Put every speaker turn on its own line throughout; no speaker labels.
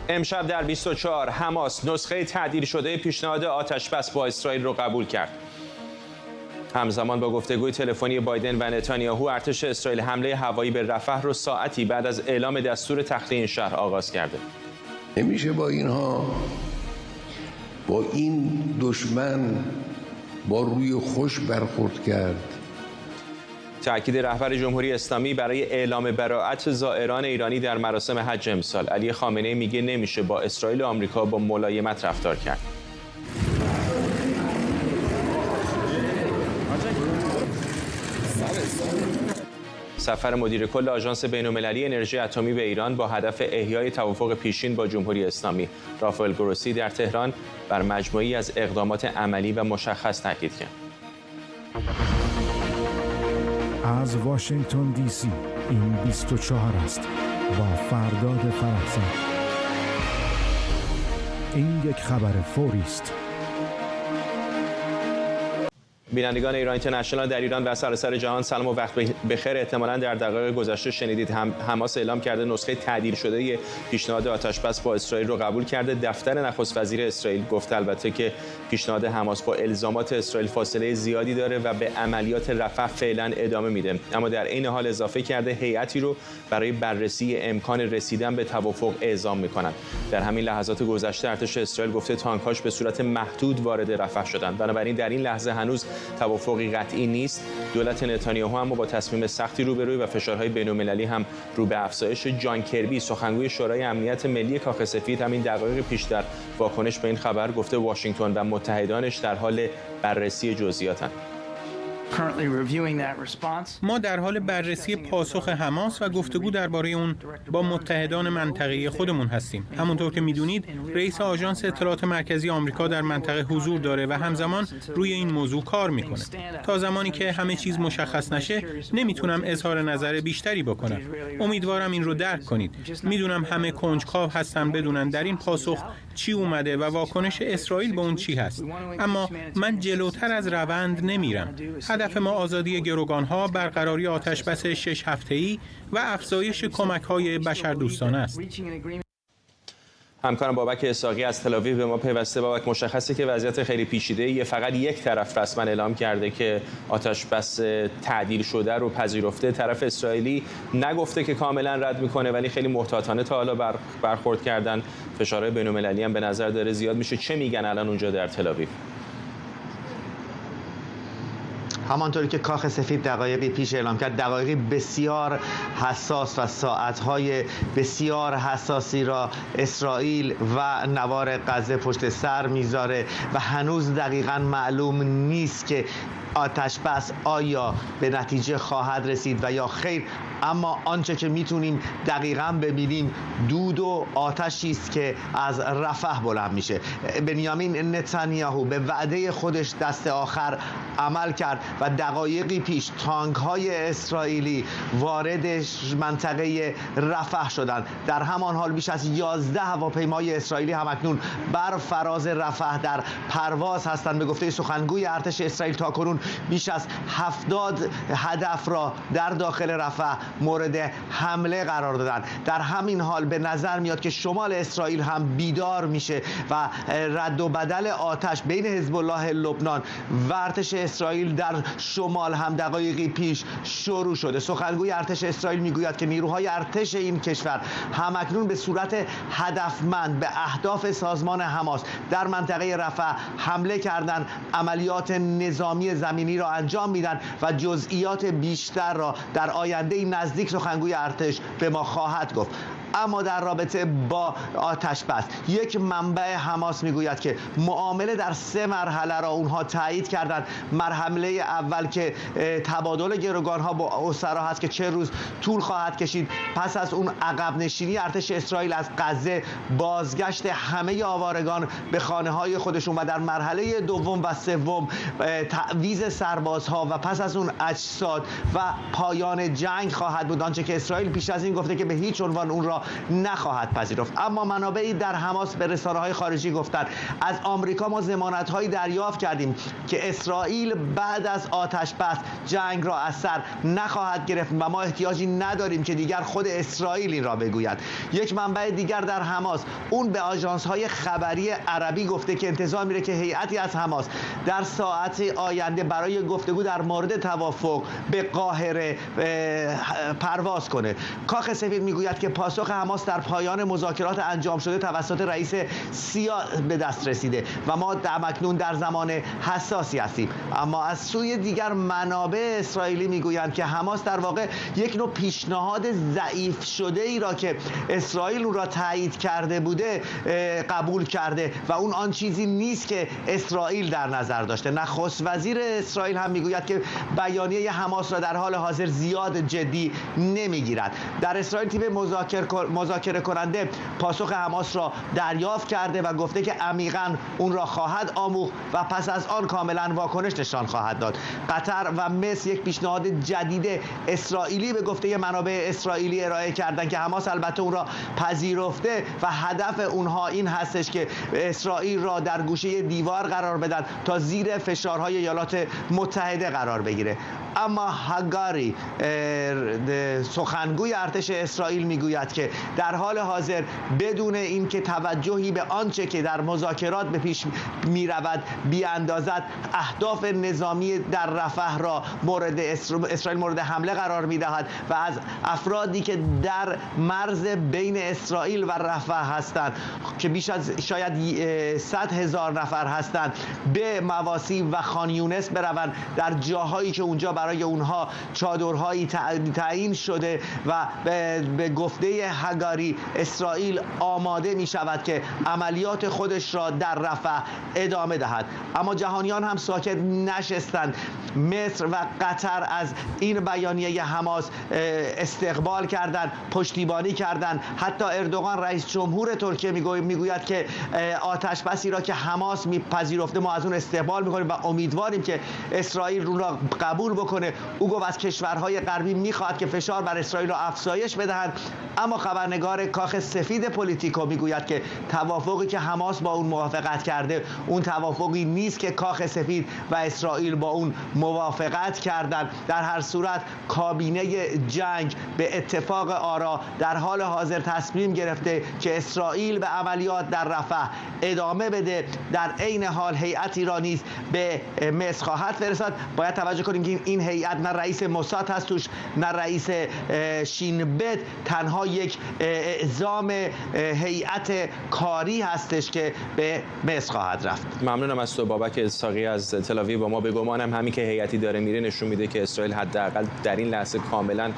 امشب در 24 حماس نسخه تعدیل شده پیشنهاد آتش‌بس با اسرائیل را قبول کرد. همزمان با گفتگوی تلفنی بایدن و نتانیاهو، ارتش اسرائیل حمله هوایی به رفح را ساعتی بعد از اعلام دستور تخلیه این شهر آغاز کرده.
نمیشه با این دشمن با روی خوش برخورد کرد.
تأکید رهبر جمهوری اسلامی برای اعلام براءت زائران ایرانی در مراسم حج امسال. علی خامنه‌ای میگه نمیشه با اسرائیل و آمریکا با ملایمت رفتار کرد. سفر مدیر کل آژانس بین‌المللی انرژی اتمی به ایران با هدف احیای توافق پیشین با جمهوری اسلامی، رافائل گروسی در تهران بر مجموعه‌ای از اقدامات عملی و مشخص تاکید کرد.
از واشنگتن دی سی این 24 است با فرداد فرحزاد. این یک خبر فوری است.
بینندگان ایران اینترنشنال در ایران و سراسر جهان، سلام و وقت بخیر. احتمالاً در دقایق گذشته شنیدید حماس اعلام کرده نسخه تعدیل شده پیشنهاد آتش‌بس با اسرائیل رو قبول کرده. دفتر نخست وزیر اسرائیل گفته البته که پیشنهاد حماس با الزامات اسرائیل فاصله زیادی داره و به عملیات رفح فعلا ادامه میده، اما در این حال اضافه کرده هیئتی رو برای بررسی امکان رسیدن به توافق اعزام میکنند. در همین لحظات گذشته ارتش اسرائیل گفته تانک‌هاش به صورت محدود وارد رفح شدند، بنابراین در این لحظه هنوز توافقی قطعی نیست. دولت نتانیاهو اما با تصمیم سختی روبروی و فشارهای بین‌المللی هم رو به افزایش. جان کربی، سخنگوی شورای امنیت ملی کاخ سفید، همین دقایق پیش در واکنش به این خبر گفته واشنگتن و متحدانش در حال بررسی جزئیاتند.
ما در حال بررسی پاسخ حماس و گفتگو درباره اون با متحدان منطقه‌ای خودمون هستیم. همونطور که میدونید رئیس آژانس اطلاعات مرکزی آمریکا در منطقه حضور داره و همزمان روی این موضوع کار میکنه. تا زمانی که همه چیز مشخص نشه نمیتونم اظهار نظر بیشتری بکنم. امیدوارم این رو درک کنید. میدونم همه کنجکاو هستن بدونن در این پاسخ چی اومده و واکنش اسرائیل به اون چی هست. اما من جلوتر از روند نمیرم. هدف ما آزادی گروگان‌ها، برقراری آتش‌بس 6 هفته‌ای و افزایش کمک‌های بشردوستانه است.
همکارم بابک اسحاقی از تل‌آویو به ما پیوسته. بابک، مشخصه که وضعیت خیلی پیچیده‌ای، فقط یک طرف رسما اعلام کرده که آتش‌بس تعدیل شده رو پذیرفته. طرف اسرائیلی نگفته که کاملا رد میکنه، ولی خیلی محتاطانه تا حالا برخورد کردن. فشارهای بین‌المللی هم به نظر داره زیاد میشه. چه میگن الان اونجا در تل‌آویو؟
همانطوری که کاخ سفید دقایقی پیش اعلام کرد، دقایقی بسیار حساس و ساعتهای بسیار حساسی را اسرائیل و نوار غزه پشت سر میذاره و هنوز دقیقاً معلوم نیست که آتش‌بس آیا به نتیجه خواهد رسید و یا خیر. اما آنچه که میتونیم دقیقاً ببینیم دود و آتشی است که از رفح بلند میشه. بنیامین نتانیاهو به وعده خودش دست آخر عمل کرد و دقایقی پیش تانک‌های اسرائیلی وارد منطقه رفح شدند. در همان حال بیش از 11 هواپیمای اسرائیلی همکنون بر فراز رفح در پرواز هستند. به گفته سخنگوی ارتش اسرائیل تاکنون بیش از 70 هدف را در داخل رفح مورد حمله قرار دادن. در همین حال به نظر میاد که شمال اسرائیل هم بیدار میشه و رد و بدل آتش بین حزب الله لبنان و ارتش اسرائیل در شمال هم دقایقی پیش شروع شده. سخنگوی ارتش اسرائیل میگوید که نیروهای ارتش این کشور همکنون به صورت هدفمند به اهداف سازمان حماس در منطقه رفح حمله کردن، عملیات نظامی زمینی را انجام میدن و جزئیات بیشتر را در آینده نزدیک سخنگوی ارتش به ما خواهد گفت. اما در رابطه با آتش‌بس، یک منبع حماس میگوید که معامله در 3 مرحله را اونها تایید کردند. مرحله اول که تبادل گروگان‌ها با اسرا هست که 40 روز طول خواهد کشید. پس از اون عقب نشینی ارتش اسرائیل از غزه، بازگشت همه آوارگان به خانه‌های خودشون و در مرحله دوم و سوم تعویض سربازها و پس از اون اجساد و پایان جنگ خواهد بود. آنچه که اسرائیل پیش از این گفته که به هیچ عنوان اون را نخواهد پذیرفت. اما منابعی در حماس به رسانه‌های خارجی گفتند از آمریکا ما ضمانت‌هایی دریافت کردیم که اسرائیل بعد از آتش‌بس جنگ را از سر نخواهد گرفت و ما احتیاجی نداریم که دیگر خود اسرائیل این را بگوید. یک منبع دیگر در حماس اون به آژانس‌های خبری عربی گفته که انتظار میره که هیئتی از حماس در ساعت آینده برای گفتگو در مورد توافق به قاهره پرواز کنه. کاخ سفید میگوید که پاسخ حماس در پایان مذاکرات انجام شده توسط رئیس سیا به دست رسیده و ما اکنون در زمان حساسی هستیم. اما از سوی دیگر منابع اسرائیلی میگویند که حماس در واقع یک نوع پیشنهاد ضعیف شده ای را که اسرائیل اون را تایید کرده بوده قبول کرده و اون آن چیزی نیست که اسرائیل در نظر داشته. نخست وزیر اسرائیل هم میگوید که بیانیه حماس را در حال حاضر زیاد جدی نمیگیرد. در اسرائیل تیم مذاکره کننده پاسخ حماس را دریافت کرده و گفته که عمیقاً اون را خواهد آموخت و پس از آن کاملا واکنش نشان خواهد داد. قطر و مصر یک پیشنهاد جدید اسرائیلی به گفته منابع اسرائیلی ارائه کردند که حماس البته اون را پذیرفته و هدف اونها این هستش که اسرائیل را در گوشه دیوار قرار بدن تا زیر فشارهای ایالات متحده قرار بگیره. اما هگاری سخنگوی ارتش اسرائیل میگوید که در حال حاضر بدون اینکه توجهی به آنچه که در مذاکرات به پیش میرود بیاندازد اهداف نظامی در رفح را مورد اسرائیل مورد حمله قرار میدهد و از افرادی که در مرز بین اسرائیل و رفح هستند که بیش از شاید 100,000 نفر هستند به مواسی و خان یونس بروند در جاهایی که اونجا برای اونها چادرهایی تعیین شده و به گفته هگاری اسرائیل آماده می شود که عملیات خودش را در رفح ادامه دهد. اما جهانیان هم ساکت نشستند. مصر و قطر از این بیانیه حماس استقبال کردند، پشتیبانی کردند. حتی اردوغان رئیس جمهور ترکیه میگوید که آتش بسی را که حماس میپذیرفته ما از اون استقبال میکنیم و امیدواریم که اسرائیل اون را قبول بکنه. او گفت از کشورهای غربی میخواهد که فشار بر اسرائیل را افزایش بدهند. اما خبرنگار کاخ سفید پلیتیکو میگوید که توافقی که حماس با اون موافقت کرده اون توافقی نیست که کاخ سفید و اسرائیل با اون موافقت کردند. در هر صورت کابینه جنگ به اتفاق آرا در حال حاضر تصمیم گرفته که اسرائیل به عملیات در رفح ادامه بده. در عین حال هیئتی را نیز به مصر خواهد فرستاد. باید توجه کنیم که این هیئت نه رئیس موساد هست توش نه رئیس شین بت، تنها یک اعزام هیئت کاری هستش که به مصر خواهد رفت.
ممنونم از تو بابک اسحاقی از تل‌آویو. با ما به گمانم همین که هیئتی داره میره نشون میده که اسرائیل حداقل در این لحظه کاملا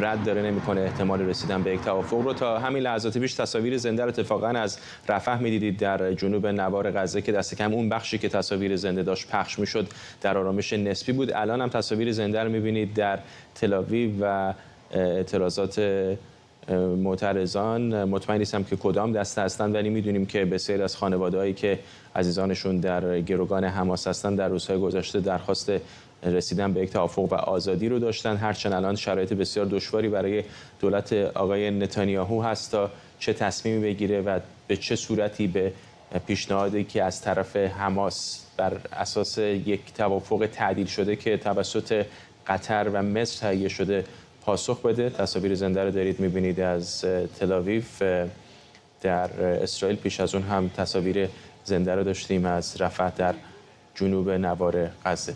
رد داره نمیکنه احتمال رسیدن به یک توافق رو. تا همین لحظات پیش تصاویر زنده رو اتفاقا از رفح میدیدید در جنوب نوار غزه که دست کم اون بخشی که تصاویر زنده داشت پخش میشد در آرامش نسبی بود. الان هم تصاویر زنده رو میبینید در تل‌آویو و اعتراضات معترضان. مطمئن نیستم که کدام دسته هستند ولی میدونیم که بسیاری از خانواده‌هایی که عزیزانشون در گروگان حماس هستند در روزهای گذشته درخواست رسیدن به یک توافق و آزادی رو داشتن. هرچند الان شرایط بسیار دشواری برای دولت آقای نتانیاهو هست تا چه تصمیمی بگیره و به چه صورتی به پیشنهادی که از طرف حماس بر اساس یک توافق تعدیل شده که توسط قطر و مصر تهیه شده پاسخ بده. تصاویر زنده رو دارید می‌بینید از تل‌آویو در اسرائیل. پیش از اون هم تصاویر زنده رو داشتیم از رفح در جنوب نوار غزه.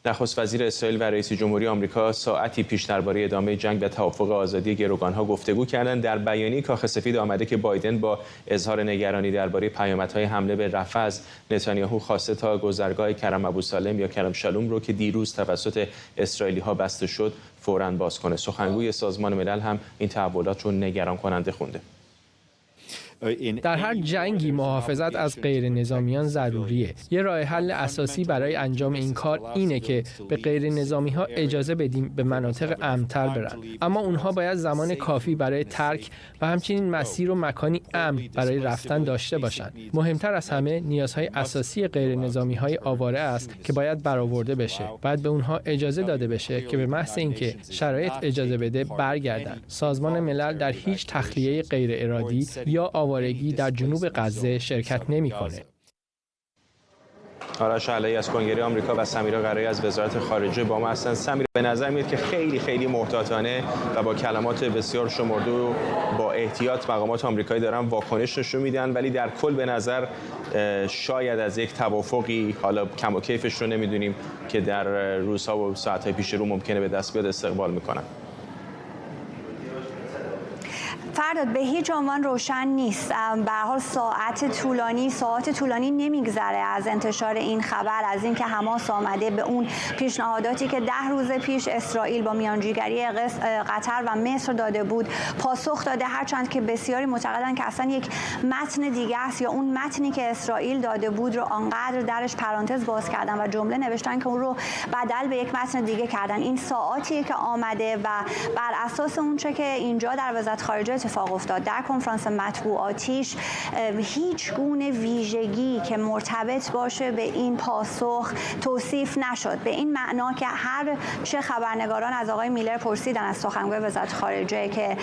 نخست وزیر اسرائیل و رئیس جمهوری آمریکا ساعتی پیش درباره ادامه جنگ و توافق آزادی گروگان‌ها گفتگو کردند. در بیانیه کاخ سفید آمده که بایدن با اظهار نگرانی درباره پیامدهای حمله به رفح از نتانیاهو خواسته تا گذرگاه کرم ابوسالم یا کرم شالوم رو که دیروز توسط اسرائیلی‌ها بسته شد فوراً باز کنه. سخنگوی سازمان ملل هم این تحولات رو نگران کننده خونده.
در هر جنگی محافظت از غیر نظامیان ضروریه. یه راه حل اساسی برای انجام این کار اینه که به غیر نظامی ها اجازه بدیم به مناطق امن‌تر برن، اما اونها باید زمان کافی برای ترک و همچنین مسیر و مکانی امن برای رفتن داشته باشند. مهمتر از همه نیازهای اساسی غیر نظامی های آواره است که باید برآورده بشه. باید به اونها اجازه داده بشه که به محض اینکه شرایط اجازه بده برگردن. سازمان ملل در هیچ تخلیه غیر ارادی یا آوارگی در جنوب غزه شرکت نمی‌کنه.
آرش علایی از کنگره آمریکا و سمیرا قرایی از وزارت خارجه با ما هستند. سمیرا، به نظر میاد که خیلی محتاطانه و با کلمات بسیار شمرده و با احتیاط مقامات آمریکایی دارن واکنش نشون میدن، ولی در کل به نظر شاید از یک توافقی، حالا کم و کیفش رو نمیدونیم، که در روزها و ساعت‌های پیش رو ممکنه به دست بیاد استقبال میکنن.
فرداد، به هیچ عنوان روشن نیست. به هر حال ساعات طولانی نمیگذره از انتشار این خبر، از اینکه حماس آمده به اون پیشنهاداتی که 10 روز پیش اسرائیل با میانجیگری قطر و مصر داده بود پاسخ داده، هرچند که بسیاری معتقدن که اصلا یک متن دیگه است یا اون متنی که اسرائیل داده بود رو آنقدر درش پرانتز باز کردن و جمله نوشتن که اون رو بدل به یک متن دیگه کردن. این ساعاتی که آمده و بر اساس اون چه که اینجا در وزارت خارجه اتفاق افتاد در کنفرانس مطبوعاتیش، هیچ گونه ویژگی که مرتبط باشه به این پاسخ توصیف نشد، به این معنا که هر چه خبرنگاران از آقای میلر پرسیدن از سخنگوی وزارت خارجه که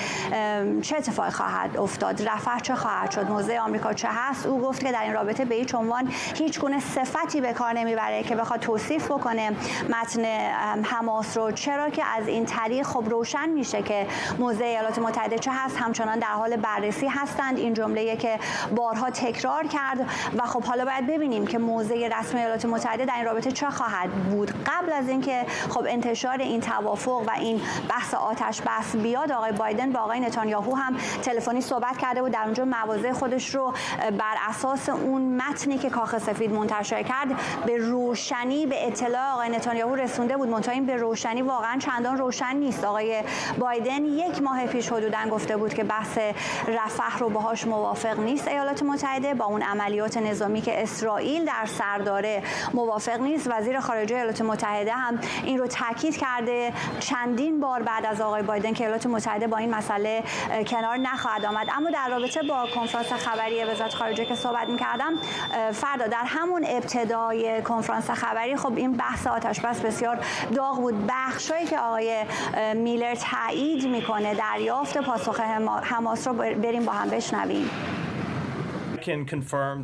چه اتفاقی خواهد افتاد، رفح چه خواهد شد، موضع آمریکا چه هست، او گفت که در این رابطه به هیچ عنوان هیچ گونه صفتی به کار نمیبره که بخواد توصیف بکنه متن حماس رو، چرا که از این طریق خب روشن میشه که موضع ایالات متحده چه هست، همچنان در حال بررسی هستند. این جمله‌ای که بارها تکرار کرد و خب حالا باید ببینیم که موضع رسمی ایالات متحده در این رابطه چه خواهد بود. قبل از اینکه خب انتشار این توافق و این بحث آتش بس بیاد، آقای بایدن با آقای نتانیاهو هم تلفنی صحبت کرده بود، در اونجا مواضع خودش رو بر اساس اون متنی که کاخ سفید منتشر کرد به روشنی به اطلاع آقای نتانیاهو رسونده بود. منتها این به روشنی واقعا چندان روشن نیست. آقای بایدن 1 ماه پیش حدوداً گفته بود که بحث رفح رو باهاش موافق نیست ایالات متحده، با اون عملیات نظامی که اسرائیل در سر داره موافق نیست. وزیر خارجه ایالات متحده هم این رو تاکید کرده چندین بار بعد از آقای بایدن که ایالات متحده با این مسئله کنار نخواهد آمد. اما در رابطه با کنفرانس خبری وزارت خارجه که صحبت می‌کردم، فردا در همون ابتدای کنفرانس خبری خب این بحث آتش بس بسیار داغ بود. بخشایی که آقای میلر تایید میکنه دریافت پاسخ حماس رو بریم با هم بشنویم.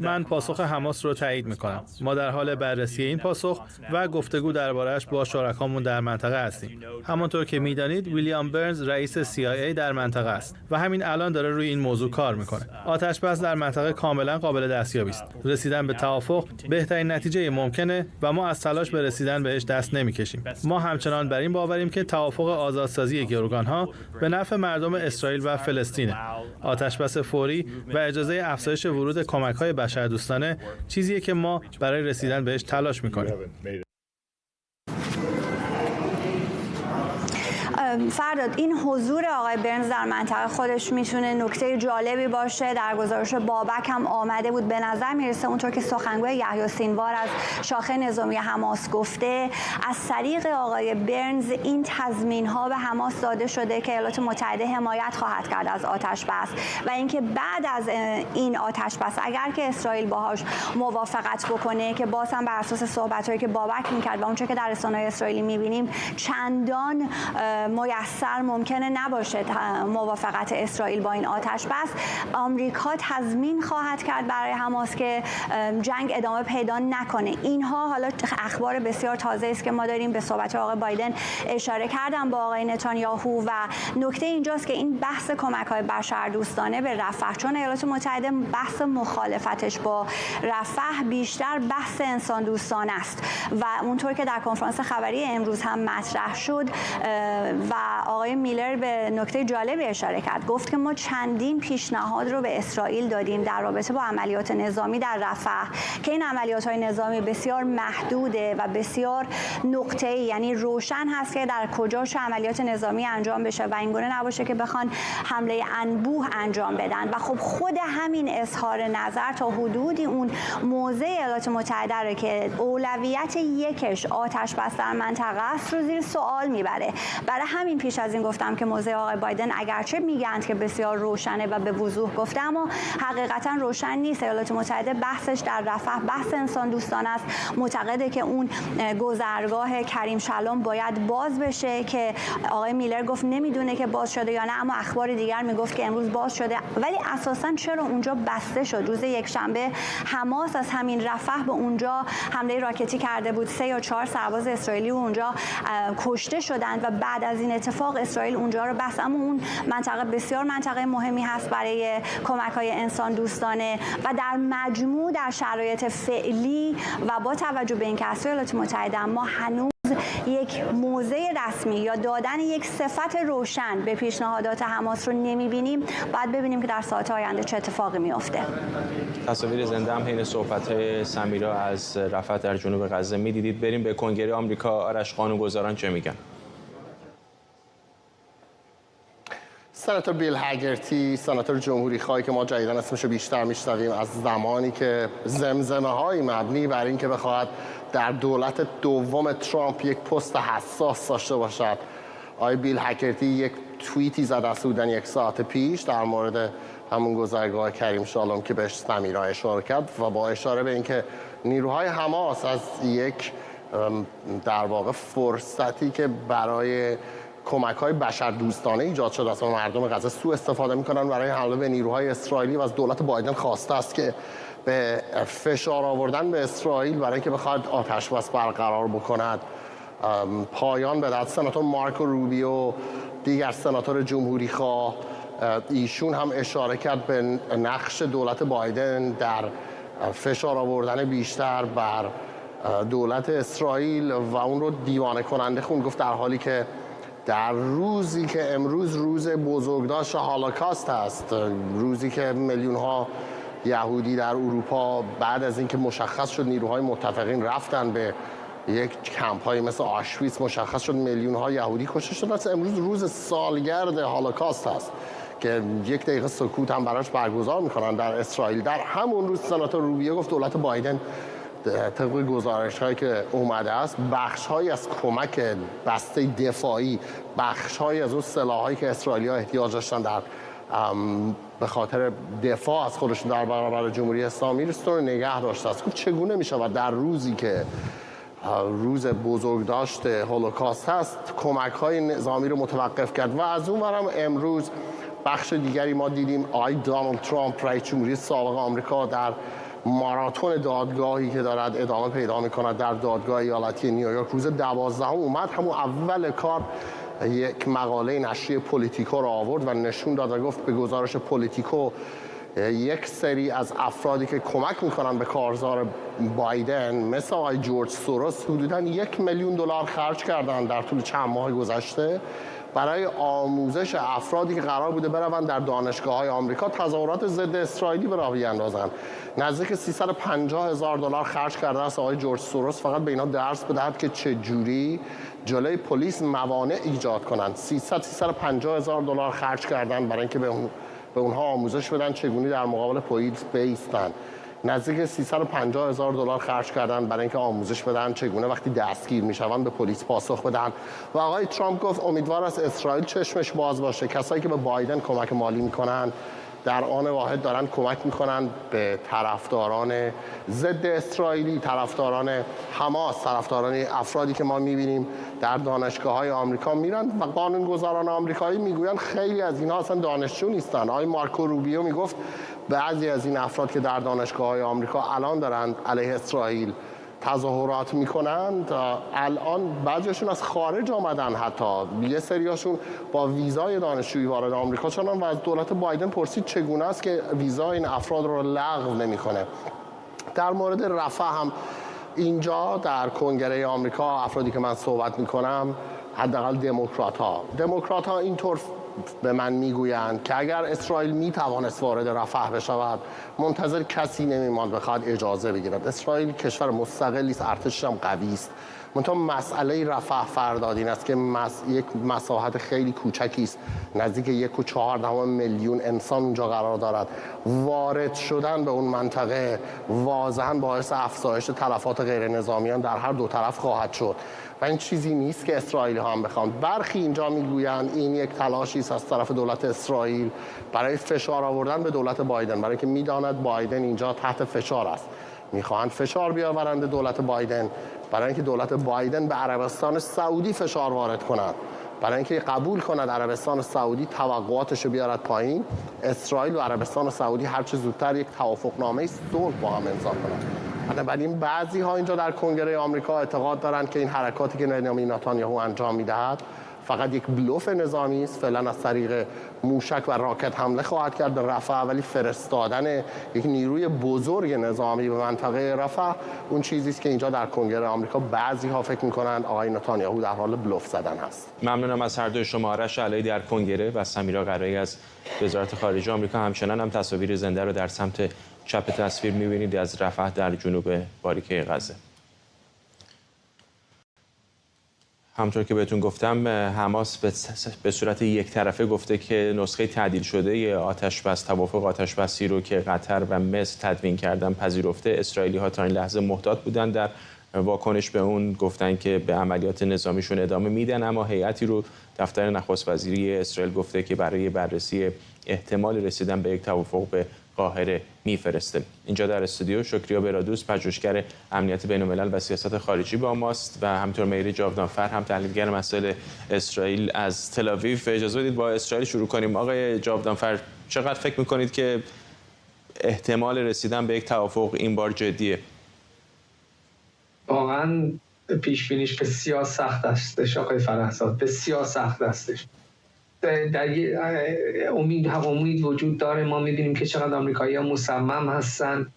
من پاسخ حماس رو تایید میکنم. ما در حال بررسی این پاسخ و گفتگو درباره‌اش با شرکامون در منطقه هستیم. همانطور که میدانید ویلیام برنز رئیس CIA در منطقه است و همین الان داره روی این موضوع کار میکنه. آتش بس در منطقه کاملا قابل دستیابی است. رسیدن به توافق بهترین نتیجه ممکنه و ما از تلاش به رسیدن بهش دست نمیکشیم. ما همچنان بر این باوریم که توافق آزادسازی گروگانها به نفع مردم اسرائیل و فلسطینه. آتش بس فوری و اجازه افزایش ورود کمک‌های بشردوستانه چیزیه که ما برای رسیدن بهش تلاش می‌کنیم.
فرداد، این حضور آقای برنز در منطقه خودش میتونه نکته جالبی باشه. در گزارش بابک هم آمده بود. به نظر میرسه اونطور که سخنگوی یحیی سینوار از شاخه نظامی حماس گفته، از طریق آقای برنز این تضمین‌ها به حماس داده شده که ایالات متحده حمایت خواهد کرد از آتش بس و اینکه بعد از این آتش بس اگر که اسرائیل باهاش موافقت بکنه، که باز هم بر اساس صحبتایی که بابک میکرد و اونچه که در رسانه‌های اسرائیلی میبینیم چندان میسر ممکنه نباشه موافقت اسرائیل با این آتش بس، آمریکا تضمین خواهد کرد برای حماس که جنگ ادامه پیدا نکنه. اینها حالا اخبار بسیار تازه است که ما داریم. به صحبت آقای بایدن اشاره کردم با آقای نتانیاهو و نکته اینجاست که این بحث کمک‌های بشردوستانه به رفح، چون ایالات متحده بحث مخالفتش با رفح بیشتر بحث انسان دوستانه است و اونطور که در کنفرانس خبری امروز هم مطرح شد و آقای میلر به نکته جالبی اشاره کرد. گفت که ما چندین پیشنهاد رو به اسرائیل دادیم در رابطه با عملیات نظامی در رفح که این عملیات‌های نظامی بسیار محدوده و بسیار نقطه‌ای، یعنی روشن هست که در کجا چه عملیات نظامی انجام بشه و اینگونه نباشه که بخوان حمله انبوه انجام بدن. و خب خود همین اظهار نظر تا حدودی اون موضع ایالات متحده رو که اولویت یکش آتش بس در منطقه است رو زیر سوال میبره. برای همین پیش از این گفتم که موضع آقای بایدن اگرچه میگن که بسیار روشنه و به وضوح گفته، اما حقیقتا روشن نیست. ایالات متحده بحثش در رفح بحث انسان دوستانه است. معتقده که اون گذرگاه کریم شلوم باید باز بشه که آقای میلر گفت نمیدونه که باز شده یا نه، اما اخبار دیگر میگفت که امروز باز شده. ولی اساسا چرا اونجا بسته شد؟ روز یکشنبه حماس از همین رفح به اونجا حمله راکتی کرده بود. 3 یا 4 سرباز اسرائیلی اونجا کشته شدند و بعد از این اتفاق اسرائیل اونجا رو بست. اما اون منطقه بسیار منطقه مهمی هست برای کمک‌های انسان دوستانه و در مجموع در شرایط فعلی و با توجه به اینکه از ایالات متحده ما هنوز یک موضع رسمی یا دادن یک صفت روشن به پیشنهادات حماس رو نمی‌بینیم، باید ببینیم که در ساعات آینده چه اتفاقی میفته.
تصاویر زنده هم حین صحبت‌های سمیرا از رفح در جنوب غزه می‌دیدید. بریم به کنگره آمریکا. آرش قانونگذاران چه میگن؟
سناتور بیل هگرتی، سناتور جمهوری خواهی که ما جدیداً اسمشو بیشتر میشنویم از زمانی که زمزمه‌های مبنی بر این که بخواهد در دولت دوم ترامپ یک پست حساس داشته باشد. آقای بیل هگرتی یک توییتی زد از حدوداً 1 ساعت پیش در مورد همون گذرگاه کریم شالوم که بهش سمیرا اشاره کرد و با اشاره به اینکه نیروهای حماس از یک در واقع فرصتی که برای کمک‌های بشردوستانه ایجاد شده است و مردم غزه سوء استفاده می‌کنن برای حمله به نیروهای اسرائیلی و از دولت بایدن خواسته است که به فشار آوردن به اسرائیل برای اینکه بخواد آتش بس برقرار بکند پایان بدهد. سناتور مارکو روبیو، دیگر سناتور جمهوری خواه، ایشون هم اشاره کرد به نقش دولت بایدن در فشار آوردن بیشتر بر دولت اسرائیل و اون رو دیوانه کننده خوند. گفت در حالی که در روزی که امروز روز بزرگداشت هولوکاست است، روزی که میلیون ها یهودی در اروپا بعد از اینکه مشخص شد نیروهای متفقین رفتن به یک کمپ‌های مثل آشویتس، مشخص شد میلیون ها یهودی کشته شدن، امروز روز سالگرد هولوکاست است که 1 دقیقه سکوت هم براش برگزار میکنن در اسرائیل. در همون روز سناتور روبیو گفت دولت بایدن طبق گزارش‌هایی که اومده است بخش‌هایی از کمک بسته دفاعی، بخش‌هایی از اون سلاح‌هایی که اسرائیلی‌ها احتیاج داشتن در به خاطر دفاع از خودشون در برابر جمهوری اسلامی رو نگه داشته است. چگونه می‌شود در روزی که روز بزرگداشت هولوکاست هست کمک‌های نظامی رو متوقف کرد؟ و از اون ورم امروز بخش دیگری ما دیدیم آقای دونالد ترامپ رئیس جمهوری سابق آمریکا در ماراتون دادگاهی که دارد ادامه پیدا می‌کند در دادگاه ایالتی نیویورک روز 12 اومد همون اول کار یک مقاله نشریه پولیتیکو را آورد و نشون داد و گفت به گزارش پولیتیکو یک سری از افرادی که کمک میکنن به کارزار بایدن مثل آقای جورج سوروس حدوداً $1,000,000 خرج کردن در طول چند ماه گذشته برای آموزش افرادی که قرار بوده بروند در دانشگاه‌های آمریکا تظاهرات ضد اسرائیلی به راه بیاندازند. نزدیک $350,000 خرج کرده است آقای جورج سوروس فقط به اینا درس بدهد که چه جوری جلوی پلیس موانع ایجاد کنند. $350,000 خرج کردن برای اینکه به اونها آموزش بدن چگونه در مقابل پلیس بایستند. نزدیک $350,000 خرج کردن برای اینکه آموزش بدن چگونه وقتی دستگیر میشوند به پلیس پاسخ بدن. و آقای ترامپ گفت امیدوار است اسرائیل چشمش باز باشه. کسایی که به بایدن کمک مالی میکنن در آن واحد دارن کمک میکنن به طرفداران ضد اسرائیلی، طرفداران حماس، طرفداران افرادی که ما میبینیم در دانشگاه‌های آمریکا میرن و قانونگذاران آمریکایی میگویند خیلی از اینها اصلا دانشجو نیستن. آقای مارکو روبیو میگفت بعضی از این افراد که در دانشگاه‌های آمریکا الان دارن علیه اسرائیل تظاهرات میکنند الان بعضیشون از خارج آمدن، حتی یه سریاشون با ویزای دانشجویی وارد آمریکا شدن و از دولت بایدن پرسید چگونه است که ویزا این افراد رو لغو نمیکنه. در مورد رفح هم اینجا در کنگره آمریکا افرادی که من صحبت میکنم حداقل دموکرات ها اینطور به من میگویند که اگر اسرائیل میتوانست وارد رفح بشود منتظر کسی نمیماند بخواد اجازه بگیرد. اسرائیل کشور مستقلی است، ارتشش هم قوی است. منتها مسئله رفح فرداد این است که یک مساحت خیلی کوچکی است، نزدیک 1.4 میلیون انسان اونجا قرار دارد. وارد شدن به اون منطقه واضحاً باعث افزایش تلفات غیر نظامیان در هر دو طرف خواهد شد و این چیزی نیست که اسرائیل ها هم بخوان. برخی اینجا میگویند این یک تلاشی است از طرف دولت اسرائیل برای فشار آوردن به دولت بایدن، برای که میداند بایدن اینجا تحت فشار است. میخواهند فشار بیاورند دولت بایدن برای اینکه دولت بایدن به عربستان سعودی فشار وارد کند، برای اینکه قبول کند عربستان سعودی توقعاتش رو بیارد پایین. اسرائیل و عربستان سعودی هر چه زودتر یک توافقنامه صلح با هم امضا کنند. بنابراین بعضی ها اینجا در کنگره آمریکا اعتقاد دارند که این حرکاتی که نتانیاهو انجام میدهد فقط یک بلوف نظامی است. فعلا از طریق موشک و راکت حمله خواهد کرد به رفح، ولی فرستادن یک نیروی بزرگ نظامی به منطقه رفح اون چیزی است که اینجا در کنگره آمریکا بعضی ها فکر می‌کنند آقای نتانیاهو در حال بلوف زدن هست.
ممنونم از هر دوی شما. آرش علایی در کنگره و سمیرا قرایی از وزارت خارجه آمریکا. همچنان هم تصاویر زنده رو در سمت چپ تصویر می‌بینید از رفح در جنوب باریکه غزه. همطور که بهتون گفتم حماس به صورت یک طرفه گفته که نسخه تعدیل شده آتش‌بس، توافق آتش‌بسی رو که قطر و مصر تدوین کردن پذیرفته. اسرائیلی‌ها تا این لحظه محتاط بودن در واکنش به اون، گفتن که به عملیات نظامیشون ادامه میدن، اما هیئتی رو دفتر نخست وزیری اسرائیل گفته که برای بررسی احتمال رسیدن به یک توافق به قاهره میفرسته. اینجا در استودیو شکریا برادوس، پژوهشگر امنیت بین‌الملل و سیاست خارجی با ماست و همینطور مهری جاودانفر، هم تحلیلگر مسائل اسرائیل از تل آویو. اجازه بدید با اسرائیل شروع کنیم. آقای جاودانفر، چقدر فکر می‌کنید که احتمال رسیدن به یک توافق این بار جدیه؟
واقعاً پیش بینیش بسیار سخت استش آقای فرهزاد، بسیار سخت استش. در امید وجود داره. ما می‌بینیم که چقدر آمریکایی‌ها مصمم هستن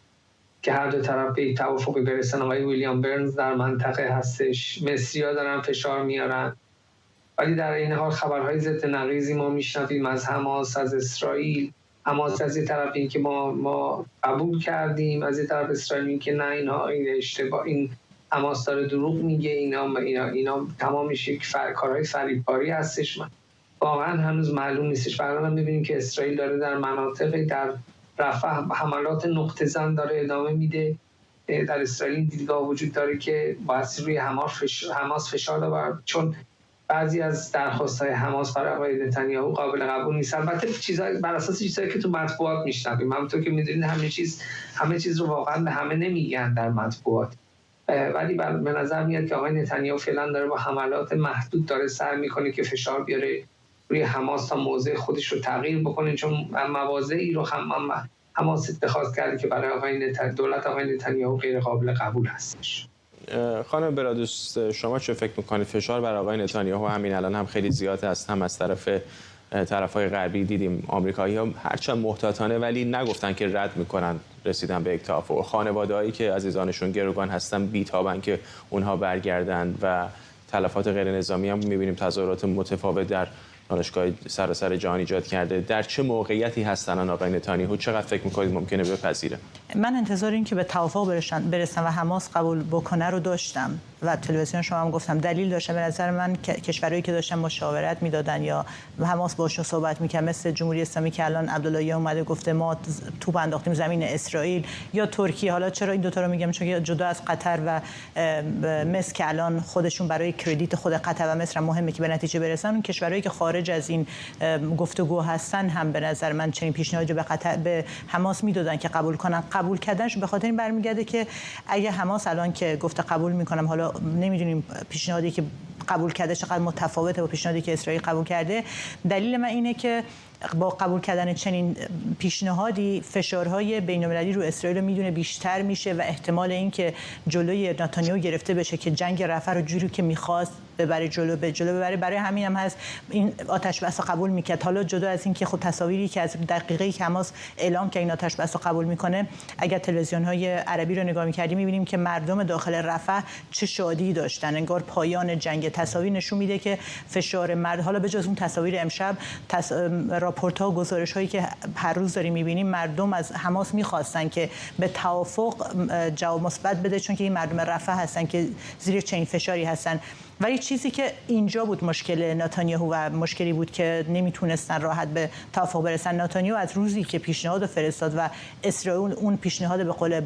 که هر دو طرف به یک توافقی برسن. آقای ویلیام برنز در منطقه هستش، مصری‌ها دارن فشار میارن، ولی در این حال خبرهای ضد نقیضی ما میشنویم از حماس، از اسرائیل. حماس از این طرف این که ما قبول کردیم، از این طرف اسرائیل این که نه، این اشتباه، این حماس داره دروغ میگه، اینا تمامش یک کارهای فریبکاری هستش. واقعا هنوز معلوم نیستش. برای می‌بینیم که اسرائیل داره در مناطق در رفح حملات نقطه زن داره ادامه میده. در اسرائیل دیدگاه وجود داره که باید روی حماس فشار داره، چون بعضی از درخواست‌های حماس برای آقای نتانیاهو قابل قبول نیست. البته بر اساس چیزایی که تو مطبوعات میشنویم، همونطور که می‌دونید همه چیز رو واقعا به همه نمیگن در مطبوعات، ولی به نظر میاد که آقای نتانیاهو فعلا داره با حملات محدود داره سعی میکنه که فشار بیاره روی حماس تا موضع خودش رو تغییر بکنه، چون مواضعی رو حماس اتخاذ کرده که برای دولت آقای نتانیاهو غیر قابل قبول هستش.
خانم برادوس، شما چه فکر میکنید؟ فشار بر آقای نتانیاهو همین الان هم خیلی زیاد است، هم از طرف‌های غربی دیدیم آمریکایی‌ها هرچند محتاطانه ولی نگفتن که رد میکنن رسیدن به یک توافق. خانواده‌هایی که عزیزانشون گروگان هستن بی‌تابن که اونها برگردند و تلفات غیر نظامی هم می‌بینیم تظاهرات متفاوت در دانشگاه سراسر جهان ایجاد کرده. در چه موقعیتی هستن آقای نتانیاهو؟ چقدر فکر می‌کنید ممکنه بپذیره؟
من انتظار این که به توافق برسن و حماس قبول بکنه رو داشتم و تلویزیون شما هم گفتم دلیل داشتم. به نظر من کشورهایی که داشتن مشاورت میدادن یا حماس باشون صحبت میکرد، مثل جمهوری اسلامی که الان عبداللهی اومده گفته ما توپ انداختیم زمین اسرائیل، یا ترکیه. حالا چرا این دوتا رو میگم؟ چون جدا از قطر و مصر که الان خودشون برای کردیت خود قطر و مصر مهمه که به نتیجه برسن، اون کشورهایی که خارج از این گفتگو هستن هم به نظر من چنین پیشنهادی به حماس میدادن که قبول کنن. قبول کردنش به خاطر این برمیگرده که اگه حماس الان که گفته قبول میکنم، حالا نمیدونیم پیشنهادی که قبول کرده چقدر متفاوته با پیشنهادی که اسرائیل قبول کرده. دلیل من اینه که با قبول کردن چنین پیشنهادی فشارهای بین‌المللی رو اسرائیل میدونه بیشتر میشه و احتمال اینکه جلوی نتانیاهو گرفته بشه که جنگ رفح رو جوری که می‌خواست ببره جلو ببره. برای همین هم هست این آتش بس قبول میکرد. حالا جدا از اینکه خب تصاویری که از دقیقه‌ای که حماس اعلام که این آتش بس قبول میکنه، اگر تلویزیون‌های عربی رو نگاه می‌کردیم می‌بینیم که مردم داخل رفح چه شادی داشتن، انگار پایان جنگ. تصاویر نشون میده که فشار مرد، حالا به جز اون تصاویر امشب، راپورت‌ها و گزارش‌هایی که هر روز داریم می‌بینیم، مردم از حماس می‌خواستن که به توافق جواب مثبت بده، چون که این مردم رفح هستن که زیر چنین فشاری هستن. ولی چیزی که اینجا بود مشکل نتانیاهو و مشکلی بود که نمیتونستن راحت به توافق برسن. نتانیاهو از روزی که پیشنهاد فرستاد و اسرائیل اون پیشنهاد به قول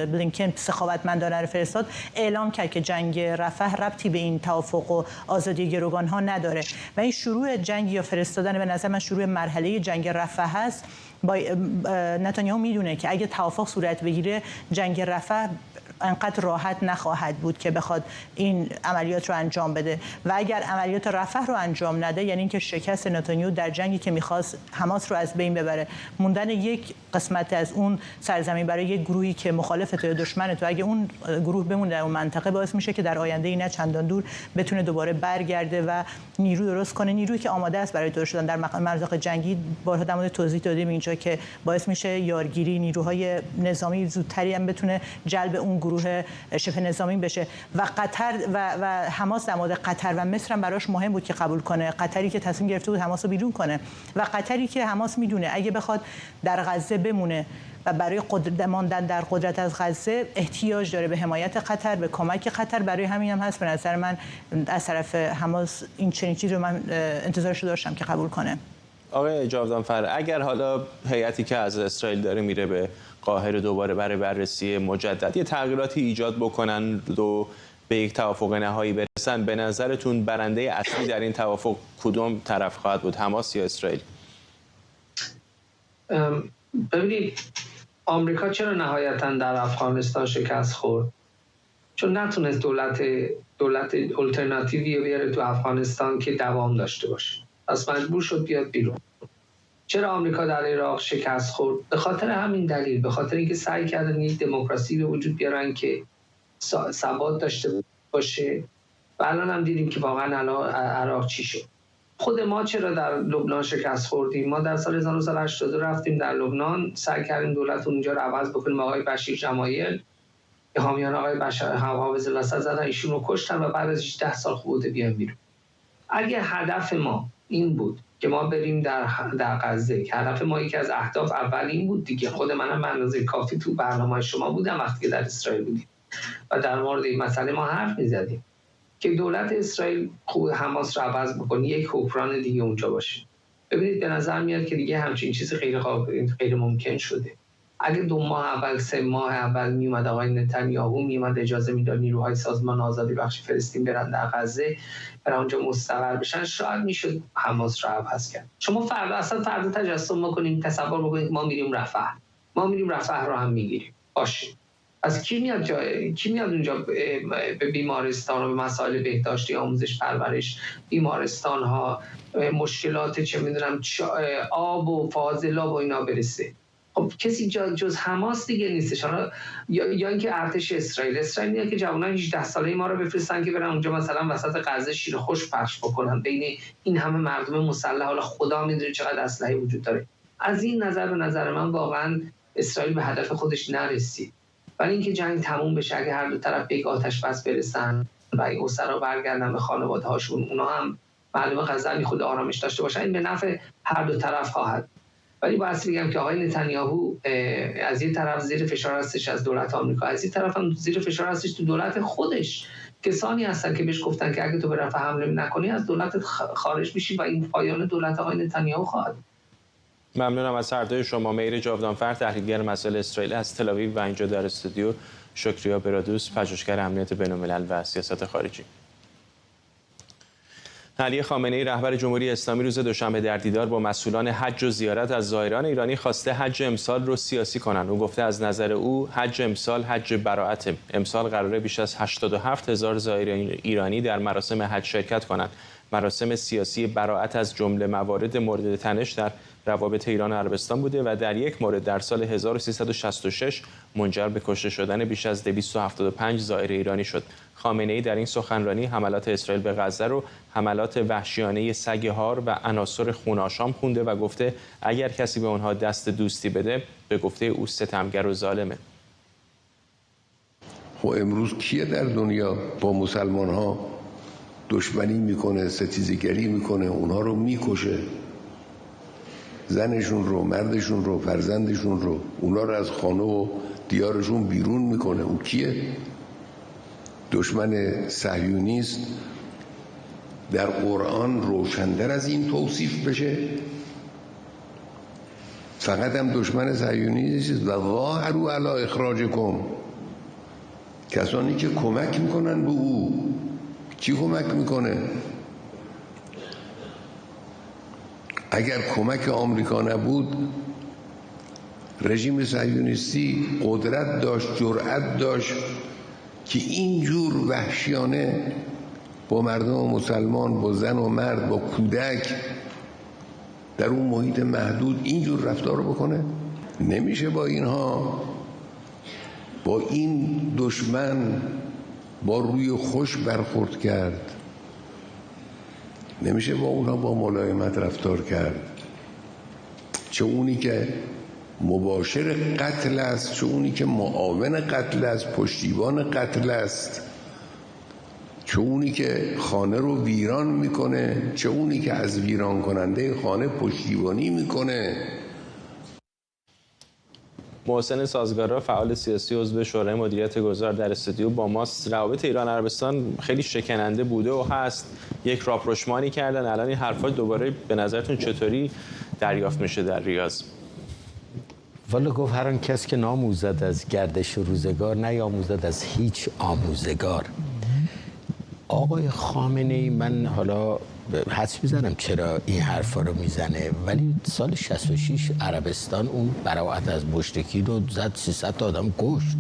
بلینکن سخاوتمندانه رو فرستاد، اعلام کرد که جنگ رفح ربطی به این توافق و آزادی گروگان‌ها نداره و این شروع جنگ یا فرستادن به نظر من شروع مرحله جنگ رفح هست. نتانیاهو میدونه که اگه توافق صورت بگیره جنگ رفح انقدر راحت نخواهد بود که بخواد این عملیات رو انجام بده و اگر عملیات رفح رو انجام نده یعنی اینکه شکست نتانیاهو در جنگی که میخواست حماس رو از بین ببره، موندن یک قسمت از اون سرزمین برای یک گروهی که مخالفت یا دشمنه، تو اگه اون گروه بمونه در اون منطقه باعث میشه که در آینده نه چندان دور بتونه دوباره برگرده و نیرو درست کنه، نیرویی که آماده است برای درست شدن در مناطق جنگی. بارها در مورد توضیح دادیم اینجا که باعث میشه یارگیری، نیروهای نظامی زودتری هم بتونه جلب اون گروه شبه نظامی بشه. و قطر و حماس در مورد قطر و مصر هم براش مهم بود که قبول کنه، قطری که تصمیم گرفته بود حماس رو بیرون کنه و قطری که حماس میدونه اگه بخواد در غزه بمونه و برای ماندن در قدرت از غزه احتیاج داره به حمایت قطر، به کمک قطر. برای همین هم هست به نظر من از طرف حماس این چنین چیزی رو من انتظارش داشتم که قبول کنه.
آقای جاودانفر، اگر حالا هیئتی که از اسرائیل داره میره به قاهره دوباره برای بررسی مجدد یه تغییراتی ایجاد بکنن و به یک توافق نهایی برسن، به نظرتون برنده اصلی در این توافق کدوم طرف خواهد بود، حماس یا اسرائیل؟
ببینید آمریکا چرا نهایتاً در افغانستان شکست خورد؟ چون نتونست دولت الटरनेटिवی رو بیاره تو افغانستان که دوام داشته باشه، پس مجبور شد بیاد بیرون. چرا آمریکا در عراق شکست خورد؟ به خاطر همین دلیل، به خاطر اینکه سعی کردن یک دموکراسی به وجود بیارن که ثبات داشته باشه و الان هم دیدیم که واقعا عراق چی شد. خود ما چرا در لبنان شکست خوردیم؟ ما در سال 1982 رفتیم در لبنان، سعی کردیم دولت اونجا رو عوض بکنیم. آقای بشیر جمایل که حامیان آقای بشار حافظ الاسد زدن، ایشون رو کشتن و بعد از 18 سال خوده بیان بیرون. اگه هدف ما این بود که ما بریم در غزه، که هدف ما یکی از اهداف اول این بود دیگه، خود منم به اندازه کافی تو برنامه شما بودم وقتی که در اسرائیل بودیم و در مورد این مسئله ما حرف می‌زدیم که دولت اسرائیل حماس رو عوض بکنه، یک حکمران دیگه اونجا باشه. ببینید به نظر میاد که دیگه همچین چیزی غیر ممکن شده. اگه 2 ماه اول 3 ماه اول میومد آقای نتانیاهو میومد اجازه میداد نیروهای سازمان آزادی بخش فلسطین برن در غزه، برن اونجا مستقر بشن، شاید میشد حماس رو عوض کرد. شما فردا تجسم بکنید، تصور بکنید ما میریم رفح رو هم میگیریم، باشه. از کی میاد اونجا به بیمارستان و به مسائل بهداشتی، آموزش پرورش، بیمارستان ها، مشکلات چه میدونم آب و فاضلاب و اینا برسه؟ خب کسی جز حماس دیگه نیستش. حالا یا اینکه ارتش اسرائیل میاد که جوانان 18 ساله ما رو بفرستن که برن اونجا مثلا وسط غزه شیر خوش پخش بکنن بین این همه مردم مسلح. حالا خدا میدونه چقدر اسلحه وجود داره. از این نظر به نظر من واقعا اسرائیل به هدف خودش نرسید. ولی اینکه جنگ تموم بشه، اگه هر دو طرف به یک آتش بس برسن و این اسرا برگردن به خانواده‌هاشون، اونا هم معلومه غزه میخواد آرامش داشته باشن، این به نفع هر دو طرف خواهد. ولی باید بگم که آقای نتانیاهو از یه طرف زیر فشار هستش از دولت آمریکا، از این طرف هم زیر فشار هستش تو دولت خودش. کسانی هستن که بهش گفتن که اگه تو به رفح حمله نکنی از دولت خارج میشی و این پایان دولت آقای نتانیاهو خواهد.
ممنونم از هر دوی شما. مهیر جاودانفر، تحلیلگر مسائل اسرائیل از تل‌آویو و اینجا در استودیو شکریا برادوس، پژوهشگر امنیت بین‌الملل و سیاست خارجی. علی خامنه‌ای رهبر جمهوری اسلامی روز دوشنبه در دیدار با مسئولان حج و زیارت از زائران ایرانی خواسته حج امسال رو سیاسی کنند. او گفته از نظر او حج امسال حج براءت. امسال قراره بیش از 87,000 زائر ایرانی در مراسم حج شرکت کنند. مراسم سیاسی براءت از جمله موارد مورد تنش در روابط ایران و عربستان بوده و در یک مورد در سال 1366 منجر به کشته شدن بیش از 275 زائر ایرانی شد. خامنه‌ای در این سخنرانی حملات اسرائیل به غزه رو حملات وحشیانه سگ هار و عناصر خون‌آشام خونده و گفته اگر کسی به آنها دست دوستی بده به گفته او ستمگر و ظالمه.
خب امروز کیه در دنیا با مسلمان ها دشمنی میکنه، ستیزگری میکنه، اونها رو میکشه، زنشون رو، مردشون رو، فرزندشون رو، اونها رو از خانه و دیارشون بیرون میکنه؟ اون کیه؟ دشمن صهیونیست در قرآن روشن‌تر از این توصیف بشه؟ فقط هم دشمن صهیونیست و ظاهروا علی اخراجکم، کسانی که کمک میکنن به او. کی کمک میکنه؟ اگر کمک آمریکا نبود رژیم صهیونیستی قدرت داشت، جرأت داشت که اینجور وحشیانه با مردم مسلمان، با زن و مرد، با کودک در اون محیط محدود اینجور رفتار رو بکنه؟ نمیشه با اینها، با این دشمن با روی خوش برخورد کرد. نمیشه با اونها با ملایمت رفتار کرد. چه اونی که مباشر قتل است، چه اونی که معاون قتل است، پشتیبان قتل است، چه اونی که خانه رو ویران میکنه، چه اونی که از ویران کننده خانه پشتیبانی میکنه.
محسن سازگارا، فعال سیاسی عضو شورای مدیریت گذار، در استودیو با ماست. روابط ایران عربستان خیلی شکننده بوده و هست. یک راپروشمانی کردن، الان این حرفا دوباره به نظرتون چطوری دریافت میشه در ریاض؟
والا گفت هر آن کس که ناموزد از گردش روزگار نیاموزد از هیچ آموزگار. آقای خامنه‌ای، من حالا حدس میزنم چرا این حرفا رو میزنه، ولی سال 66 عربستان اون براءت از مشرکین رو زد، 300 تا آدم کشت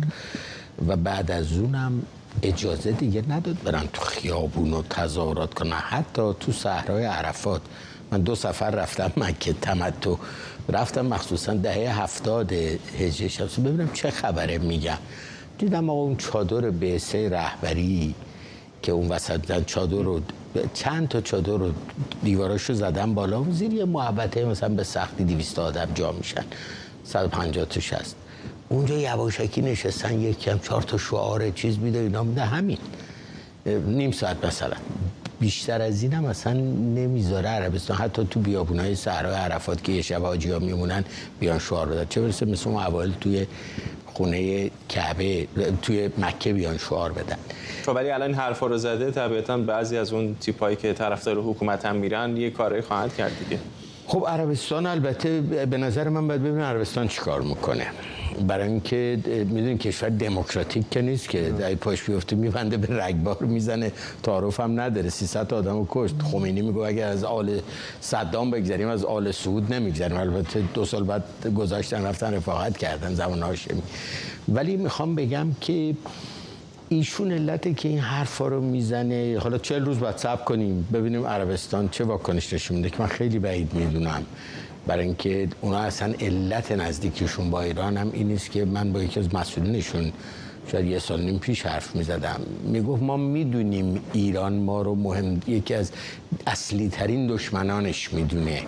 و بعد از اونم اجازه دیگه نداد برن تو خیابون و تظاهرات کنن، حتی تو صحرای عرفات. من 2 سفر رفتم مکه تمتع، رفتم مخصوصا دهه 70 هجری شمسی ببینم چه خبره. میگم دیدم آقا اون چادر بعثه رهبری که اون وسط چادر رو، چند تا چادر رو دیواراشو زدن بالا و زیر یه محوطه مثلا به سختی 200 آدم جا میشن، 150 تا 60 اونجا یواشکی نشستن، یکم 4 تا شعار چیز میده اینا میده، همین نیم ساعت مثلا. بیشتر از این هم اصلا نمیذاره عربستان حتی تو بیابونای صحرای عرفات که یه شب حاجی‌ها میمونن بیان شعار بدن، چه برسه مثل اون اوایل توی خونه کعبه توی مکه بیان شعار بدن.
ولی الان حرفا رو زده، طبیعتاً بعضی از اون تیپایی که طرفدار حکومت هم میرن یه کاری خواهند کرد دیگه.
خب عربستان البته به نظر من باید ببینیم عربستان چیکار میکنه، برای اینکه میدونین کشور دموکراتیک که نیست که در پاش بیفته میبنده به رگبار میزنه، تعارف هم نداره، 300 آدمو کشت. خمینی میگه اگر از آل صدام بگذریم از آل سعود نمیگذریم. البته 2 سال بعد گذاشتن رفتن رفاقت کردن زمان هاشمی. ولی میخوام بگم که ایشون علته که این حرفا رو میزنه. حالا 40 روز بعد صبر کنیم ببینیم عربستان چه واکنش نشون میده، که من خیلی بعید میدونم، برای اینکه اونا اصلا علت نزدیکیشون با ایران هم این است که من با یکی از مسئولینشون شاید 1.5 سال پیش حرف میزدم، میگفت ما میدونیم ایران ما رو یکی از اصلی ترین دشمنانش میدونه،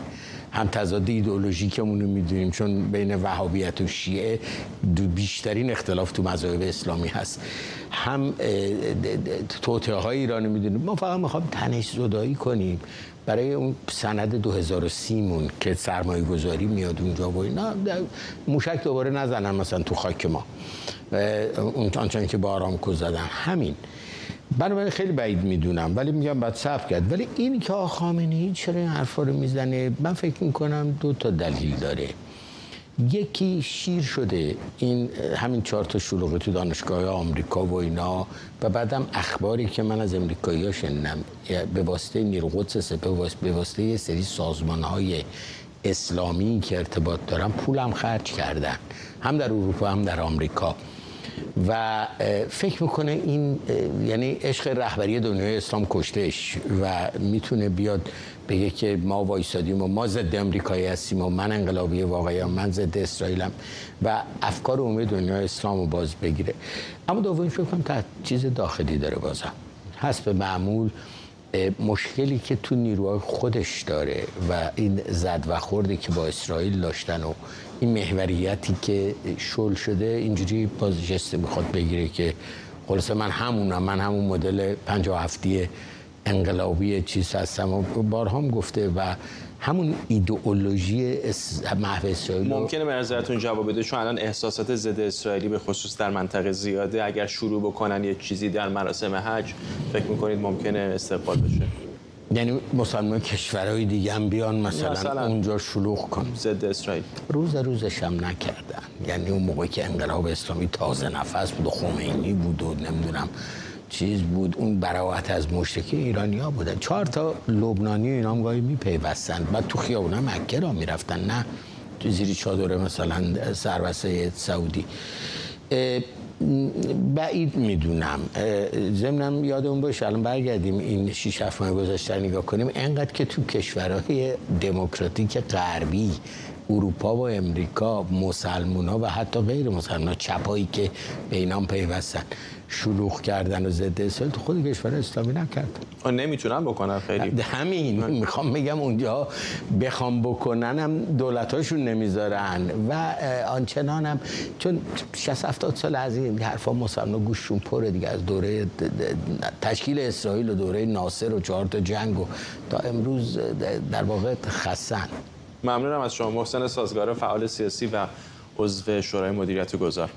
هم تضاد ایدئولوژیکمون رو میدونیم، چون بین وهابیت و شیعه بیشترین اختلاف تو مذاهب اسلامی هست، هم توطئه‌های ایران رو میدونیم. ما فقط میخوایم تنش زدایی کنیم برای اون سند 2030 مون که سرمایه گذاری میاد اونجا و اینا، موشک دوباره نزنن مثلا تو خاک ما، اون آنچنان که با آرامکو زدن. همین بنابراین خیلی بعید میدونم، ولی میگم باید صبر کرد. ولی این که آقا خامنه‌ای چرا این حرفا رو میزنه، من فکر میکنم 2 تا دلیل داره. یکی شیر شده این همین 4 تا شلوغی تو دانشگاه آمریکا و اینا، و بعدم اخباری که من از امریکایی‌ها شنیدم به واسطه نیروی قدس، به واسطه یه سری سازمان‌های اسلامی که ارتباط دارن پولم خرج کردن، هم در اروپا هم در آمریکا. و فکر میکنه این یعنی عشق رهبری دنیای اسلام کشتهش و میتونه بیاد بگه که ما وایسادیم و ما ضد امریکایی هستیم و من انقلابی واقعی من ضد اسرائیلم و افکار عمومی دنیای اسلام رو باز بگیره. اما دومی فکر کنم تا چیز داخلی داره بازم حسب معمول مشکلی که تو نیروهای خودش داره و این زد و خوردی که با اسرائیل داشتن و این محوریتی که شل شده اینجوری باز جسته میخواد بگیره که خلاصه من همون مدل 57 انقلابی چیز هستم و بارها هم گفته و همون ایدئولوژی محو اسرائیل
ممکنه به نظرتون جواب بده چون الان احساسات ضد اسرائیلی به خصوص در منطقه زیاده، اگر شروع بکنن یه چیزی در مراسم حج فکر میکنید ممکنه استقبال بشه؟
یعنی مسلمان کشورهای دیگه هم بیان مثلا اونجا شلوغ کن
ضد اسرائیل؟
روزش هم نکردن. یعنی اون موقعی که انقلاب اسلامی تازه نفس بود و خمینی بود و نمیدونم چیز بود، اون براءت از مشرکین ایرانی‌ها بودن. 4 تا لبنانی اینا هم گاهی میپیوستن بعد تو خیابون مکه را میرفتن، نه تو زیر چادر مثلا سربسته سعودی. بعید میدونم. ضمناً یادمون باشه الان برگردیم این 6-7 ماه گذشته نگاه کنیم، انقدر که تو کشورهای دموکراتیک غربی اروپا و امریکا مسلمونا و حتی غیر مسلمونا چپایی که به اینام پیوستن شلوغ کردن و ضد اسرائیل تو خود کشور اسلامی نکردن.
نمیتونن بکنن خیلی.
همین میخوام بگم اونجا بخوام بکنن هم دولتاشون نمیذارن و آنچنان هم چون 60-70 سال از این حرفا مسلمان گوششون پره دیگه، از دوره تشکیل اسرائیل و دوره ناصر و 4 تا جنگ و تا امروز در واقع خستن.
ممنونم از شما محسن سازگار، فعال سیاسی و عضو شورای مدیریت گذار.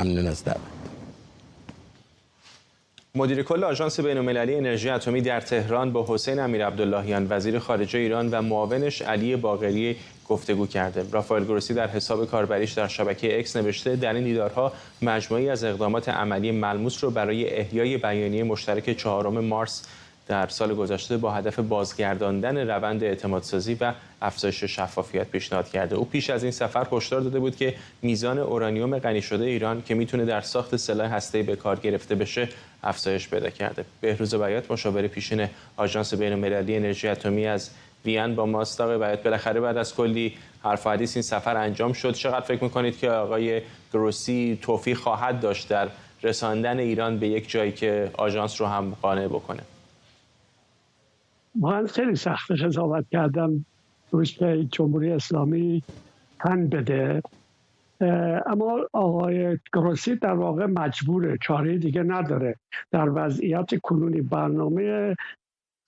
ممنون از دعوت.
مدیر کل آژانس بین‌المللی انرژی اتمی در تهران با حسین امیرعبداللهیان وزیر خارجه ایران و معاونش علی باقری گفتگو کرده. رافائل گروسی در حساب کاربریش در شبکه اکس نوشته در این دیدارها مجموعی از اقدامات عملی ملموس رو برای احیای بیانیه مشترک 4 مارس در سال گذشته با هدف بازگرداندن روند اعتمادسازی و افزایش شفافیت پیشنهاد کرده. او پیش از این سفر هشدار داده بود که میزان اورانیوم غنی شده ایران که میتونه در ساخت سلاح هسته‌ای به کار گرفته بشه افزایش پیدا کرده. بهروز بیات مشاور پیشین آژانس بین‌المللی انرژی اتمی از وین با ماست. آقای بیات، بالاخره بعد از کلی حرف و حدیث این سفر انجام شد. چقدر فکر می‌کنید که آقای گروسی توفیق خواهد داشت در رساندن ایران به یک جایی که آژانس رو هم قانع بکنه؟
من خیلی سخت قضاوت کردم روش که جمهوری اسلامی تن بده، اما آقای گروسی در واقع مجبوره، چاره دیگه نداره. در وضعیت کنونی برنامه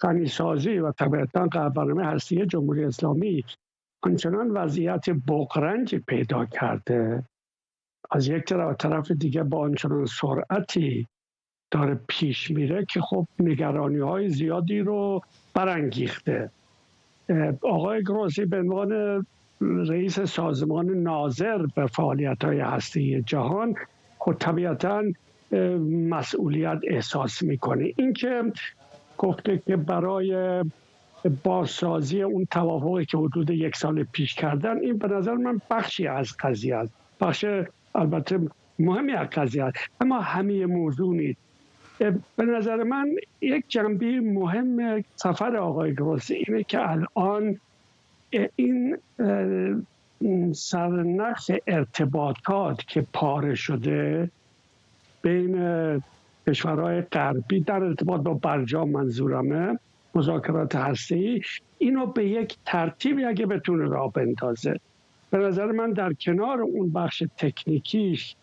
غنیسازی و طبیعتاً برنامه هستی جمهوری اسلامی آنچنان وضعیت بغرنجی پیدا کرده، از یک طرف دیگه با آنچنان سرعتی داره پیش میره که خب نگرانی‌های زیادی رو برانگیخته. آقای گروسی به عنوان رئیس سازمان ناظر به فعالیت‌های هسته‌ای جهان خب طبیعتاً مسئولیت احساس میکنه. این که گفته که برای بازسازی اون توافقی که حدود 1 سال پیش کردن، این به نظر من بخشی از قضیه است، بخش البته مهمی از قضیه است، اما همه موضوع نیست. به نظر من یک جنبه مهم سفر آقای گروسی اینه که الان این سرنخ ارتباطات که پاره شده بین کشورهای غربی در ارتباط با برجام منظورمه مذاکرات هسته‌ای، اینو به یک ترتیبی اگه بتونه راه بندازه، به نظر من در کنار اون بخش تکنیکیش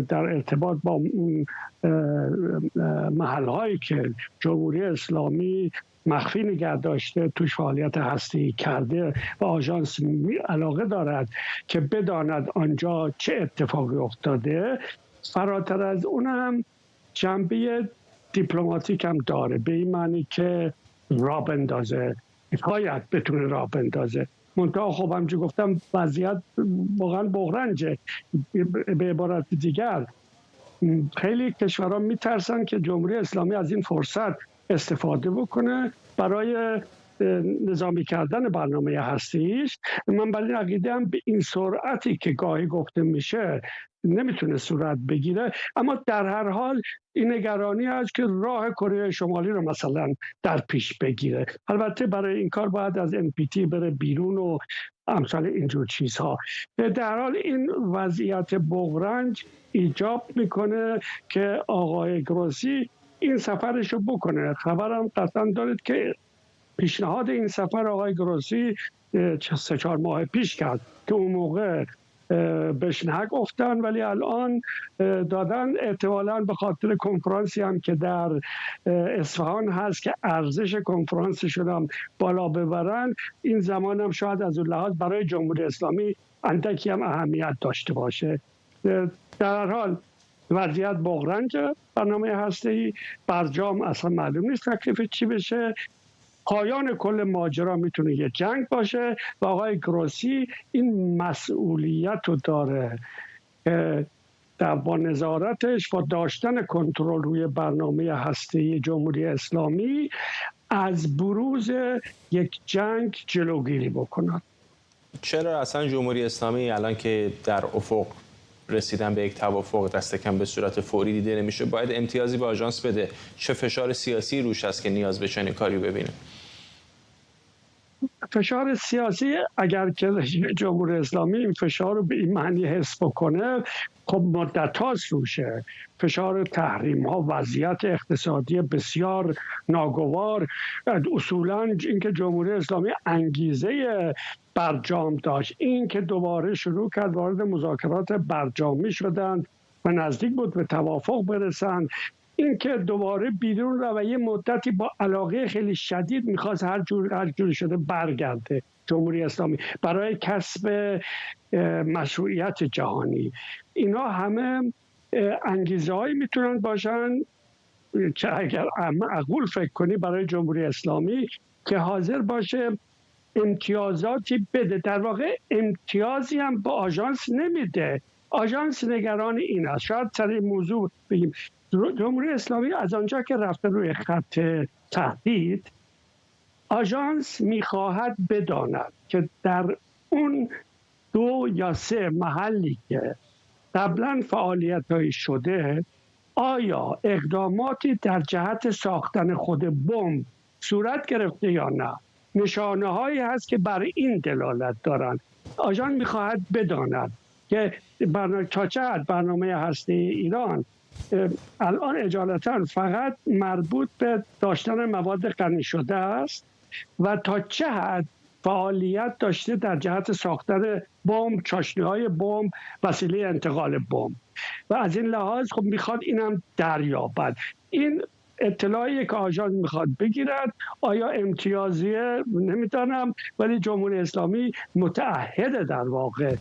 در ارتباط با محل‌هایی که جمهوری اسلامی مخفی نگه داشته توش فعالیت هسته‌ای کرده و آژانس علاقه دارد که بداند آنجا چه اتفاقی افتاده، فراتر از اون هم جنبه دیپلماتیک هم داره، به این معنی که راه بندازه، باید بتونه راه بندازه. منتها خب همچون گفتم وضعیت واقعا بغرنجه. به عبارت دیگر خیلی کشورها میترسن که جمهوری اسلامی از این فرصت استفاده بکنه برای نظامی کردن برنامه هسته‌ای است. من برای عقیده‌ام به این سرعتی که گاهی گفته میشه نمیتونه صورت بگیره، اما در هر حال این نگرانی هست که راه کره شمالی رو مثلا در پیش بگیره. البته برای این کار باید از NPT بره بیرون و امثال اینجور چیزها. در حال این وضعیت بغرنج ایجاب میکنه که آقای گروسی این سفرش رو بکنه. خبرم قطعا دارید که پیشنهاد این سفر آقای گروسی 3-4 ماه پیش کرد که اون موقع بهش نگفتن، ولی الان دادن، احتمالاً به خاطر کنفرانسی هم که در اصفهان هست که ارزش کنفرانسشون هم بالا ببرن. این زمان هم شاید از اون لحاظ برای جمهوری اسلامی اندکی هم اهمیت داشته باشه. در هر حال وضعیت بغرنج برنامه هسته‌ای، برجام اصلا معلوم نیست تکلیف چی بشه. پایان کل ماجرا میتونه یه جنگ باشه و آقای گروسی این مسئولیت رو داره در با نظارتش و داشتن کنترل روی برنامه هسته‌ای جمهوری اسلامی از بروز یک جنگ جلوگیری بکنند.
چرا اصلا جمهوری اسلامی الان که در افق رسیدن به یک توافق دست کم به صورت فوری دیده نمیشه، باید امتیازی به آژانس بده؟ چه فشار سیاسی روش هست که نیاز به چنین کاری ببینه؟
فشار سیاسی اگر که جمهوری اسلامی این فشار رو به این معنی حس بکنه، خب مدت هاست روشه. فشار تحریم ها، وضعیت اقتصادی بسیار ناگوار، اصولا اینکه جمهوری اسلامی انگیزه برجام داشت، این که دوباره شروع کرد وارد مذاکرات برجامی شدن و نزدیک بود به توافق برسن، این که دوباره بیرون رو و یه مدتی با علاقه خیلی شدید میخواست هر جوری شده برگرده جمهوری اسلامی برای کسب مشروعیت جهانی. اینا همه انگیزه هایی میتونن باشن که اگر معقول فکر کنی برای جمهوری اسلامی که حاضر باشه امتیازاتی بده. در واقع امتیازی هم به آژانس نمیده. آژانس نگران این است. شاید سر این موضوع بگیم جمهوری اسلامی از آنجا که رفته روی خط تهدید، آژانس میخواهد بداند که در اون 2 یا 3 محلی که قبلا فعالیت‌هایی شده آیا اقداماتی در جهت ساختن خود بمب صورت گرفته یا نه. نشانه هایی هست که بر این دلالت دارند. آژانس میخواهد بداند که تا چه حد برنامه هسته‌ای ایران الان اجالتا فقط مربوط به داشتن مواد غنی شده است و تا چه حد فعالیت داشته در جهت ساختن بمب، چاشنی‌های بمب، وسیله انتقال بمب و از این لحاظ خب میخواد اینم دریابد. این اطلاعی که آژانس میخواد بگیرد. آیا امتیازیه نمیدانم، ولی جمهوری اسلامی متعهد در واقع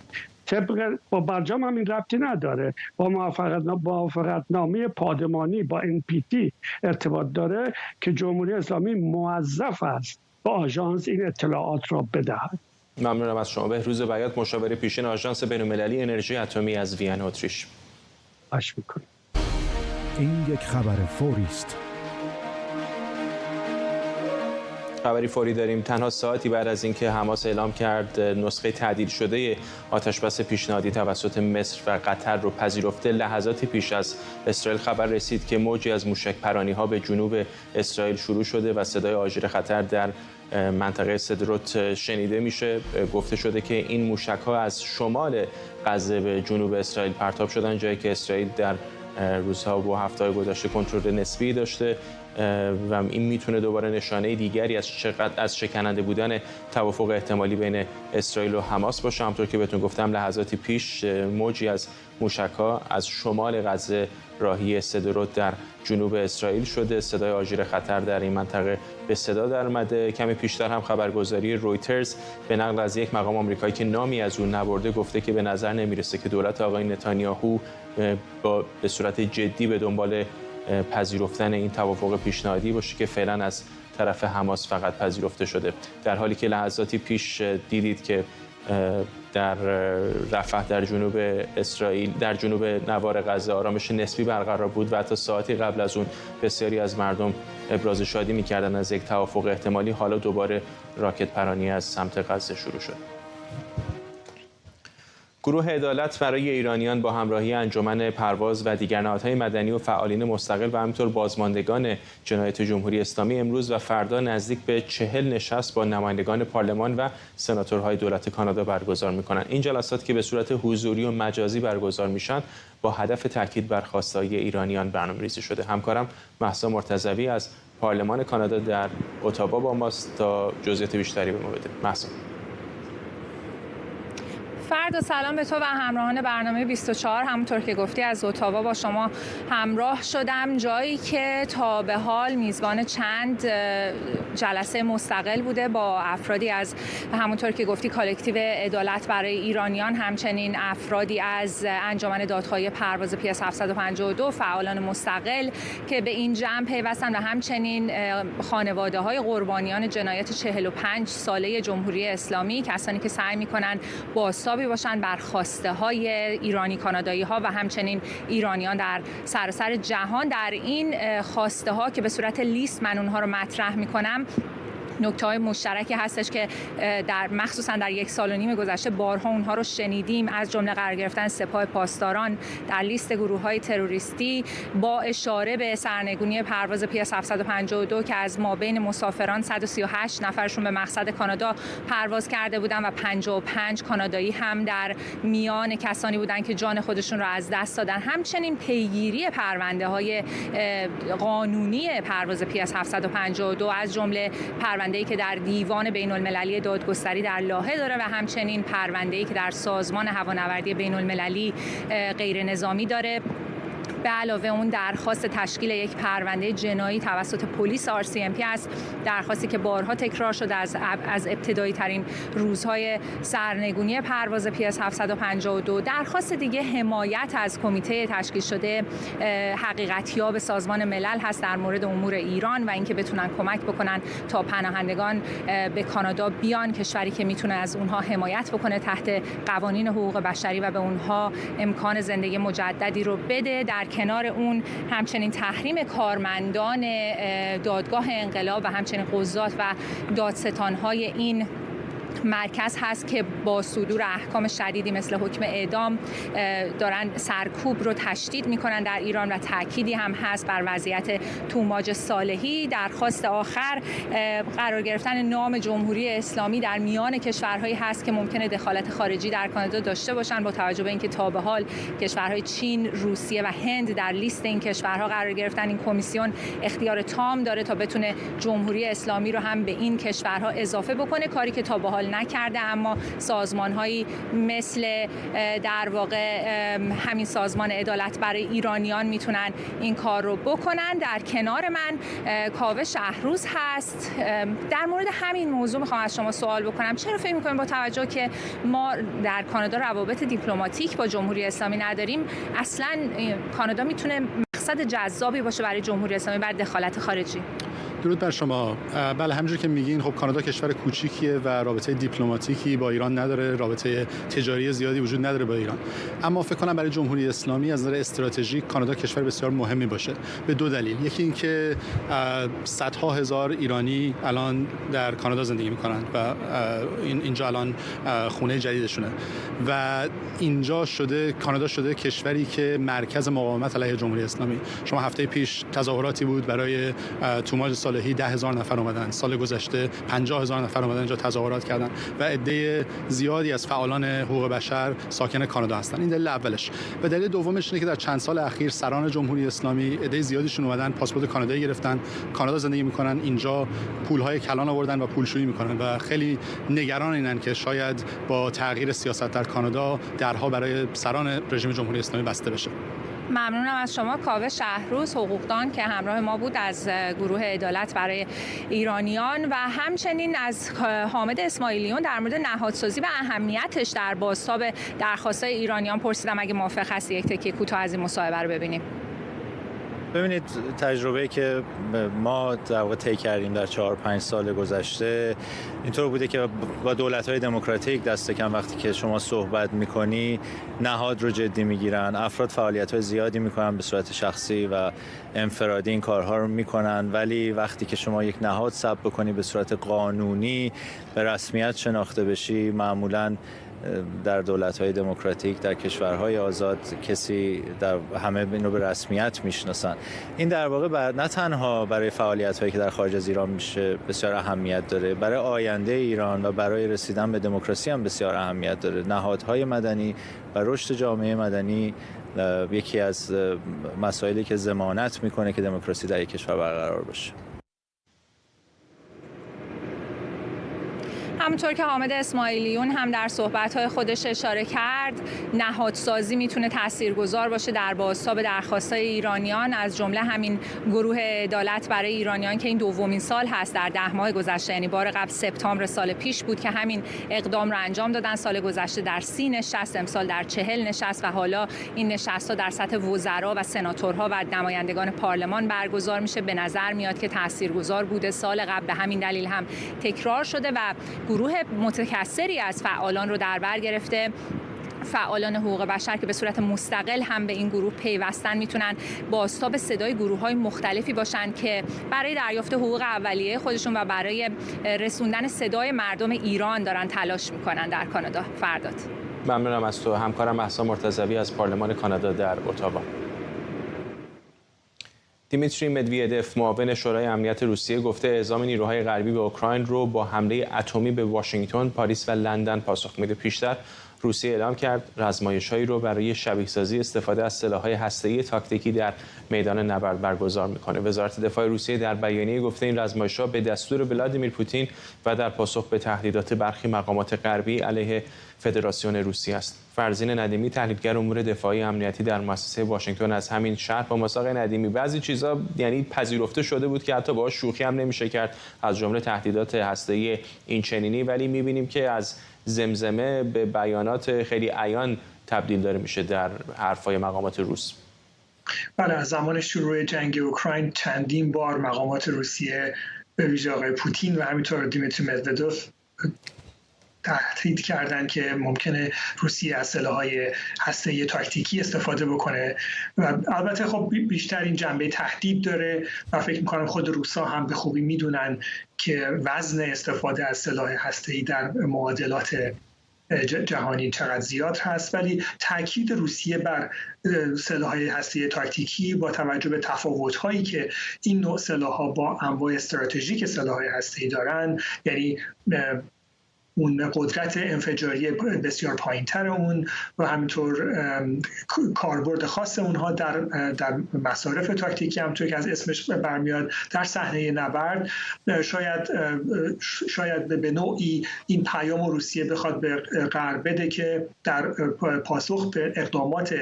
طبق با برجام هم این ربطی نداره، با موافقتنامه پادمانی با NPT ارتباط داره که جمهوری اسلامی موظف است با آژانس این اطلاعات را بدهد.
ممنونم از شما. بهروز بیات، مشاور پیشین آژانس بین‌المللی انرژی اتمی از وین اتریش.
باش میکنیم.
این یک خبر فوری است.
خبری فوری داریم. تنها ساعتی بعد از اینکه حماس اعلام کرد نسخه تعدیل شده آتشبس پیشنهادی توسط مصر و قطر رو پذیرفته، لحظاتی پیش از اسرائیل خبر رسید که موجی از موشک‌پرانی‌ها به جنوب اسرائیل شروع شده و صدای آژیر خطر در منطقه سدروت شنیده میشه. گفته شده که این موشک‌ها از شمال غزه به جنوب اسرائیل پرتاب شدن، جایی که اسرائیل در روزها و هفته‌های گذشته کنترل نسبی داشته و این میتونه دوباره نشانه دیگری از شکننده بودن توافق احتمالی بین اسرائیل و حماس باشه. همونطور که بهتون گفتم لحظاتی پیش موجی از موشک‌ها از شمال غزه راهی سدروت در جنوب اسرائیل شده. صدای آژیر خطر در این منطقه به صدا در اومده. کمی پیشتر هم خبرگزاری رویترز به نقل از یک مقام آمریکایی که نامی از اون نبرده گفته که به نظر نمیرسه که دولت آقای نتانیاهو به صورت جدی به دنبال پذیرفتن این توافق پیشنهادی باشه که فعلا از طرف حماس فقط پذیرفته شده، در حالی که لحظاتی پیش دیدید که در رفح در جنوب اسرائیل، در جنوب نوار غزه آرامش نسبی برقرار بود و حتی ساعتی قبل از اون بسیاری از مردم ابراز شادی می‌کردن از یک توافق احتمالی. حالا دوباره راکت پرانی از سمت غزه شروع شد. گروه عدالت برای ایرانیان با همراهی انجمن پرواز و دیگر نهادهای مدنی و فعالین مستقل و همینطور بازماندگان جنایت جمهوری اسلامی امروز و فردا نزدیک به 40 نشست با نمایندگان پارلمان و سناتورهای دولت کانادا برگزار می‌کنند. این جلسات که به صورت حضوری و مجازی برگزار میشن با هدف تاکید بر خواسته‌های ایرانیان برنامه‌ریزی شده. همکارم مهسا مرتضوی از پارلمان کانادا در اتاوا با ماست تا جزئیات بیشتری به ما بده. مهسا.
فردا سلام به تو و همراهان برنامه 24. همونطور که گفتی از اتاوا با شما همراه شدم، جایی که تا به حال میزبان چند جلسه مستقل بوده با افرادی از همونطور که گفتی کالکتیو عدالت برای ایرانیان، همچنین افرادی از انجمن دادخواهی پرواز PS 752، فعالان مستقل که به این جمع پیوستن و همچنین خانواده های قربانیان جنایت 45 ساله جمهوری اسلامی، کسانی که سعی میکنن بازتابی باشن بر خواسته های ایرانی کانادایی ها و همچنین ایرانیان در سراسر جهان. در این خواسته ها که به صورت لیست من اونها رو مطرح میکنم، نکته‌های مشترکی هستش که مخصوصا در 1.5 سال گذشته بارها اونها رو شنیدیم، از جمله قرار گرفتن سپاه پاسداران در لیست گروه‌های تروریستی با اشاره به سرنگونی پرواز PS 752 که از مابین مسافران 138 نفرشون به مقصد کانادا پرواز کرده بودن و 55 کانادایی هم در میان کسانی بودن که جان خودشون رو از دست دادن. همچنین پیگیری پرونده‌های قانونی پرواز PS 752 از جمله پرونده‌ای که در دیوان بین‌المللی دادگستری در لاهه داره و همچنین پرونده‌ای که در سازمان هوانوردی بین‌المللی غیر نظامی داره. به علاوه اون درخواست تشکیل یک پرونده جنایی توسط پلیس RCMP است، درخواستی که بارها تکرار شده از ابتدایی ترین روزهای سرنگونی پرواز PS 752. درخواست دیگه حمایت از کمیته تشکیل شده حقیقتیاب سازمان ملل هست در مورد امور ایران و اینکه بتونن کمک بکنن تا پناهندگان به کانادا بیان، کشوری که میتونه از اونها حمایت بکنه تحت قوانین حقوق بشری و به اونها امکان زندگی مجددی رو بده. در کنار اون همچنین تحریم کارمندان دادگاه انقلاب و همچنین قضات و دادستان‌های این مرکز هست که با صدور احکام شدیدی مثل حکم اعدام دارن سرکوب رو تشدید میکنن در ایران و تأکیدی هم هست بر وضعیت توماج صالحی. درخواست آخر قرار گرفتن نام جمهوری اسلامی در میان کشورهایی هست که ممکنه دخالت خارجی در کانادا داشته باشن، با توجه به اینکه تا به حال کشورهای چین، روسیه و هند در لیست این کشورها قرار گرفتن. این کمیسیون اختیار تام داره تا بتونه جمهوری اسلامی رو هم به این کشورها اضافه بکنه، کاری که تا به حال نکرده، اما سازمان‌هایی مثل در واقع همین سازمان عدالت برای ایرانیان میتونن این کار رو بکنن. در کنار من کاوه شهروز هست. در مورد همین موضوع میخوام از شما سوال بکنم، چرا فکر می‌کنید با توجه که ما در کانادا روابط دیپلماتیک با جمهوری اسلامی نداریم، اصلاً کانادا میتونه مقصد جذابی باشه برای جمهوری اسلامی برای دخالت خارجی؟
درود بر شما. بله، همونجوری که میگین خب کانادا کشور کوچیکیه و رابطه دیپلماتیکی با ایران نداره، رابطه تجاری زیادی وجود نداره با ایران، اما فکر کنم برای جمهوری اسلامی از نظر استراتژیک کانادا کشور بسیار مهمی باشه به دو دلیل. یکی اینکه صدها هزار ایرانی الان در کانادا زندگی میکنن و اینجا الان خونه جدیدشونه و کانادا شده کشوری که مرکز مقاومت علیه جمهوری اسلامی. شما هفته پیش تظاهراتی بود برای توماج صالحی، 10,000 نفر اومدن. سال گذشته 50,000 نفر اومدن اینجا تظاهرات کردن و عده زیادی از فعالان حقوق بشر ساکن کانادا هستن. این دلیل اولش. و دلیل دومش اینه که در چند سال اخیر سران جمهوری اسلامی عده زیادیشون اومدن پاسپورت کانادایی گرفتن، کانادا زندگی میکنن، اینجا پولهای کلان آوردن و پولشویی میکنن و خیلی نگران اینن که شاید با تغییر سیاست در کانادا درها برای سران رژیم جمهوری اسلامی بسته بشه.
ممنونم از شما کاوه شهروز، حقوقدان که همراه ما بود از گروه عدالت برای ایرانیان، و همچنین از حامد اسماعیلیون در مورد نهادسازی و اهمیتش در بازتاب درخواست‌های ایرانیان پرسیدم. اگه موافق هستی یک تکیه کوتاه از این مصاحبه رو ببینیم.
ببینید تجربه که ما در واقع طی کردیم در 4-5 سال گذشته اینطور بوده که با دولت‌های دموکراتیک دست کم وقتی که شما صحبت می‌کنی نهاد رو جدی می‌گیرن، افراد فعالیت‌های زیادی می‌کنن به صورت شخصی و انفرادی این کارها رو می‌کنن، ولی وقتی که شما یک نهاد ثبت بکنی به صورت قانونی به رسمیت شناخته بشی، معمولاً در دولت‌های دموکراتیک در کشورهای آزاد کسی در همه اینو به رسمیت میشناسن. این در واقع نه تنها برای فعالیت‌هایی که در خارج از ایران میشه بسیار اهمیت داره، برای آینده ایران و برای رسیدن به دموکراسی هم بسیار اهمیت داره. نهادهای مدنی و رشد جامعه مدنی یکی از مسائلی که ضمانت میکنه که دموکراسی در یک کشور برقرار باشه.
همونطور که حامد اسماعیلیون هم در صحبت‌های خودش اشاره کرد، نهادسازی میتونه تاثیرگذار باشه در بازتاب درخواست‌های ایرانیان، از جمله همین گروه عدالت برای ایرانیان که این دومین سال هست در 10 ماه گذشته، یعنی بار قبل سپتامبر سال پیش بود که همین اقدام رو انجام دادن. سال گذشته در 30 نشست، امسال در 40 نشست و حالا این نشست‌ها در سطح وزرا و سناتورها و نمایندگان پارلمان برگزار میشه. به نظر میاد که تاثیرگذار بوده. سال قبل به همین دلیل هم تکرار شده و گروه متکثری از فعالان رو در بر گرفته. فعالان حقوق بشر که به صورت مستقل هم به این گروه پیوستن میتونن بازتاب صدای گروه‌های مختلفی باشن که برای دریافت حقوق اولیه خودشون و برای رسوندن صدای مردم ایران دارن تلاش میکنن در کانادا. فرداد.
ممنونم از تو. همکارم مهسا مرتضوی از پارلمان کانادا در اتاوا. دیمیتری مدویدف معاون شورای امنیت روسیه گفته اعزام نیروهای غربی به اوکراین رو با حمله اتمی به واشنگتن، پاریس و لندن پاسخ میده. پیشتر روسیه اعلام کرد رزمایش‌هایی رو برای شبیه‌سازی استفاده از سلاح‌های هسته‌ای تاکتیکی در میدان نبرد برگزار می‌کنه. وزارت دفاع روسیه در بیانیه گفته این رزمایش‌ها به دستور ولادیمیر پوتین و در پاسخ به تهدیدات برخی مقامات غربی علیه فدراسیون روسیه است. فرزین ندیمی، تحلیلگر امور دفاعی امنیتی در مؤسسه واشنگتن از همین شهر، با مساق ندیمی بعضی چیزا یعنی پذیرفته شده بود که حتی باهاش شوخی هم نمیشه کرد، از جمله تهدیدات هسته‌ای این چنینی، ولی می‌بینیم که از زمزمه به بیانات خیلی عیان تبدیل داره میشه در حرفای مقامات روس.
بله، از زمان شروع جنگ اوکراین چندین بار مقامات روسیه به ویژه آقای پوتین و همینطور دیمیتری مدودوف تهدید کردن که ممکنه روسیه از سلاح‌های هسته‌ای تاکتیکی استفاده بکنه و البته خب بیشتر این جنبه تهدید داره و فکر می‌کنم خود روسا هم به خوبی میدونن که وزن استفاده از سلاح هسته‌ای در معادلات جهانی چقدر زیاد هست، ولی تاکید روسیه بر سلاح‌های هسته‌ای تاکتیکی با توجه به تفاوت‌هایی که این نوع سلاح‌ها با انواع استراتژیک سلاح‌های هسته‌ای دارن، یعنی اون قدرت انفجاری بسیار پایین‌تر اون و همینطور کاربرد خاص اونها در مصارف تاکتیکی، همونطور که از اسمش برمیاد در صحنه نبرد، شاید به نوعی این پیام روسیه بخواد به غرب بده که در پاسخ به اقدامات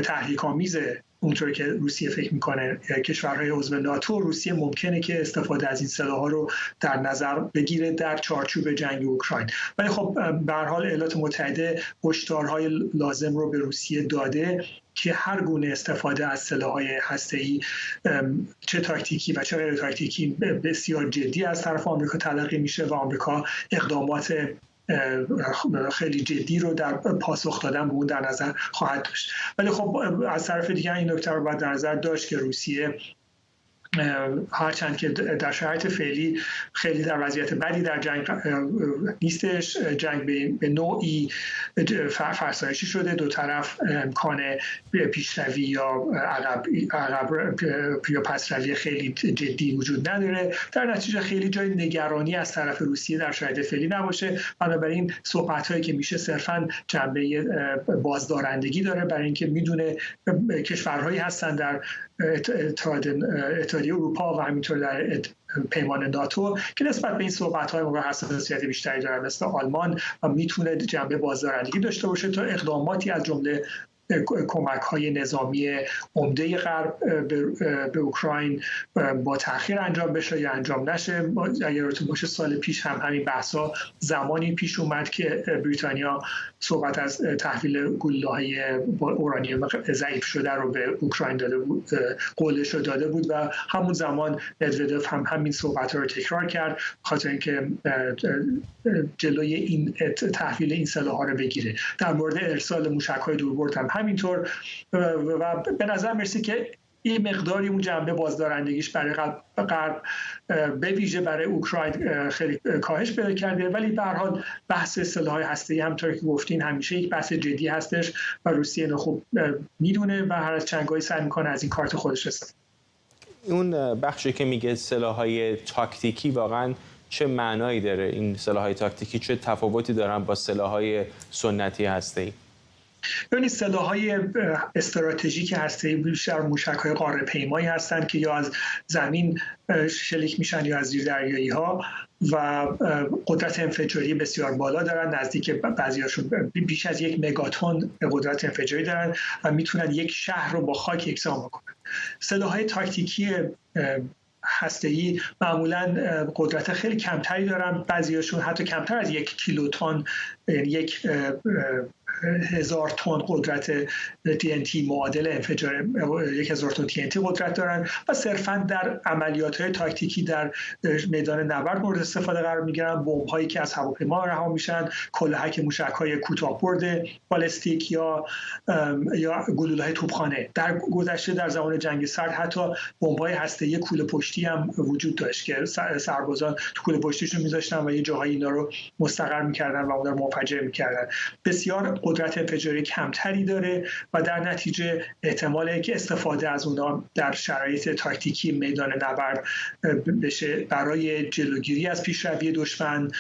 تحریک‌آمیز اونطور که روسیه فکر میکنه کشورهای عضو ناتو، روسیه ممکنه که استفاده از این سلاح‌ها رو در نظر بگیره در چارچوب جنگ اوکراین. ولی خب به هر حال ایالات متحده هشدارهای لازم رو به روسیه داده که هر گونه استفاده از سلاح‌های هسته‌ای چه تاکتیکی و چه غیر تاکتیکی بسیار جدی از طرف آمریکا تلقی میشه و آمریکا اقدامات خیلی جدی رو در پاسخ دادن به اون در نظر خواهد داشت. ولی خب از طرف دیگه این نکته رو باید در نظر داشت که روسیه هرچند که در شرایط فعلی خیلی در وضعیت بدی در جنگ نیستش، جنگ به نوعی فرسایشی شده، دو طرف امکان پیشروی یا عقب یا پسروی خیلی جدی وجود نداره، در نتیجه خیلی جای نگرانی از طرف روسیه در شرایط فعلی نباشه. بنابراین صحبت‌هایی که میشه صرفاً جنبه بازدارندگی داره، برای اینکه میدونه کشورهایی هستن در اتحادیه اروپا و همینطور در پیمان ناتو که نسبت به این صحبت‌های موقع حساسیت بیشتری دارن، مثل آلمان، و میتونه جنبه بازدارندگی داشته باشه تا اقداماتی از جمله کمک‌های نظامی عمده غرب به اوکراین با تأخیر انجام بشه یا انجام نشه. اگر یادتون باشه سال پیش هم همین بحثا زمانی پیش اومد که بریتانیا صحبت از تحویل گلوله‌های اورانیوم ضعیف شده رو به اوکراین داده بود، قولش رو داده بود و همون زمان مدودف هم همین صحبت رو تکرار کرد خاطر اینکه جلوی این تحویل این سلاح‌ها رو بگیره. در مورد ارسال موشک‌های دوربرد هم همینطور و به نظر میرسه که این مقداری اون جنبه بازدارندگیش برای غرب به ویژه برای اوکراین خیلی کاهش پیدا کرده، ولی به هر حال بحث سلاح‌های هسته‌ای همونطور که گفتین همیشه یک بحث جدی هستش و روسیه اینو خوب میدونه و هر از چنگایی سعی میکنه از این کارت خودش استفاده.
اون بخشی که میگه سلاح‌های تاکتیکی واقعا چه معنایی داره؟ این سلاح‌های تاکتیکی چه تفاوتی دارن با سلاح‌های سنتی هسته‌ای؟
ببینید سلاح‌های استراتژیک هسته‌ای بیشتر موشک‌های قاره‌پیمایی هستند که یا از زمین شلیک میشن یا از زیردریایی‌ها و قدرت انفجاری بسیار بالا دارن، نزدیک بعضی‌هاشون بیش از 1 مگاتن قدرت انفجاری دارن و میتونن یک شهر رو با خاک یکسان بکنن. سلاح‌های تاکتیکی هسته‌ای معمولاً قدرت خیلی کمتری دارن، بعضی‌هاشون حتی کمتر از 1 کیلوتن، یعنی 1000 تن قدرت TNT معادل انفجار 1000 تن TNT قدرت دارن و صرفاً در عملیات‌های تاکتیکی در میدان نبرد مورد استفاده قرار می‌گیرن. بمب‌هایی که از هواپیما رها میشن، کلاهک موشک‌های کوتاه‌برد بالستیک یا گلوله‌های توپخانه. در گذشته در زمان جنگ سرد حتی بمب‌های هسته‌ای کوله پشتی هم وجود داشت که سربازان تو کوله پشتیشون می‌ذاشتن و یه جاهایی اینا رو مستقر می‌کردن و اون رو منفجر می‌کردن. بسیار قدرت انفجاری کمتری داره و در نتیجه احتماله که استفاده از اونا در شرایط تاکتیکی میدان نبرد بشه برای جلوگیری از پیشروی دشمن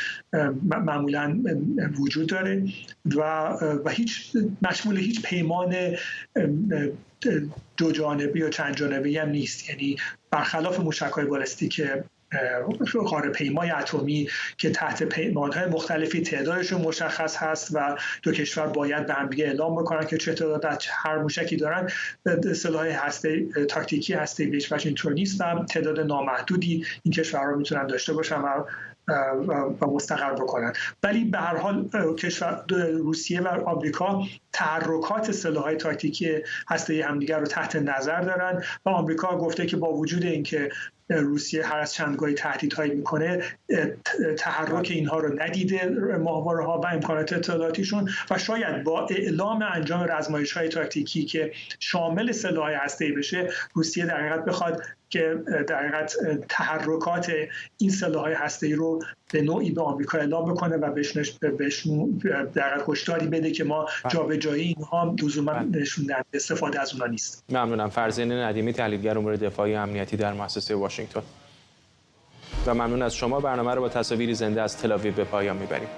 معمولا وجود داره و هیچ مشمول هیچ پیمان دو جانبی یا چند جانبی هم نیست. یعنی برخلاف موشک‌های بالستیک قاره‌پیمای اتمی که تحت پیمان‌های مختلفی تعدادشون مشخص هست و دو کشور باید به هم دیگه اعلام بکنن که چه تعداد از هر موشکی دارن، سلاح‌های هسته‌ای تاکتیکی هسته‌ای به هیچ وجه اینطور نیست و تعداد نامحدودی این کشورها میتونن داشته باشن و مستقر بکنن. ولی به هر حال کشور روسیه و آمریکا تحرکات سلاح‌های تاکتیکی هسته‌ای همدیگر رو تحت نظر دارن و آمریکا گفته که با وجود اینکه روسیه هر از چندگاهی تهدیدهایی میکنه، تحرک اینها رو ندیده ماهواره‌ها و امکانات اطلاعاتیشون و شاید با اعلام انجام آزمایش‌های تاکتیکی که شامل سلاح‌های هسته‌ای بشه، روسیه در حقیقت بخواد که در حقیقت تحرکات این سلاح‌های هسته‌ای رو به نوعی به آمریکا اعلام بکنه و بهشون در حقیقت هشداری بده که ما جابجایی اینها لزوما نشون دهنده استفاده از اونها نیست.
ممنونم. فرزین ندیمی، تحلیلگر امور دفاعی و امنیتی در مؤسسه واشنگتن. و ممنون از شما. برنامه رو با تصاویری زنده از تل آویو به پایان میبریم.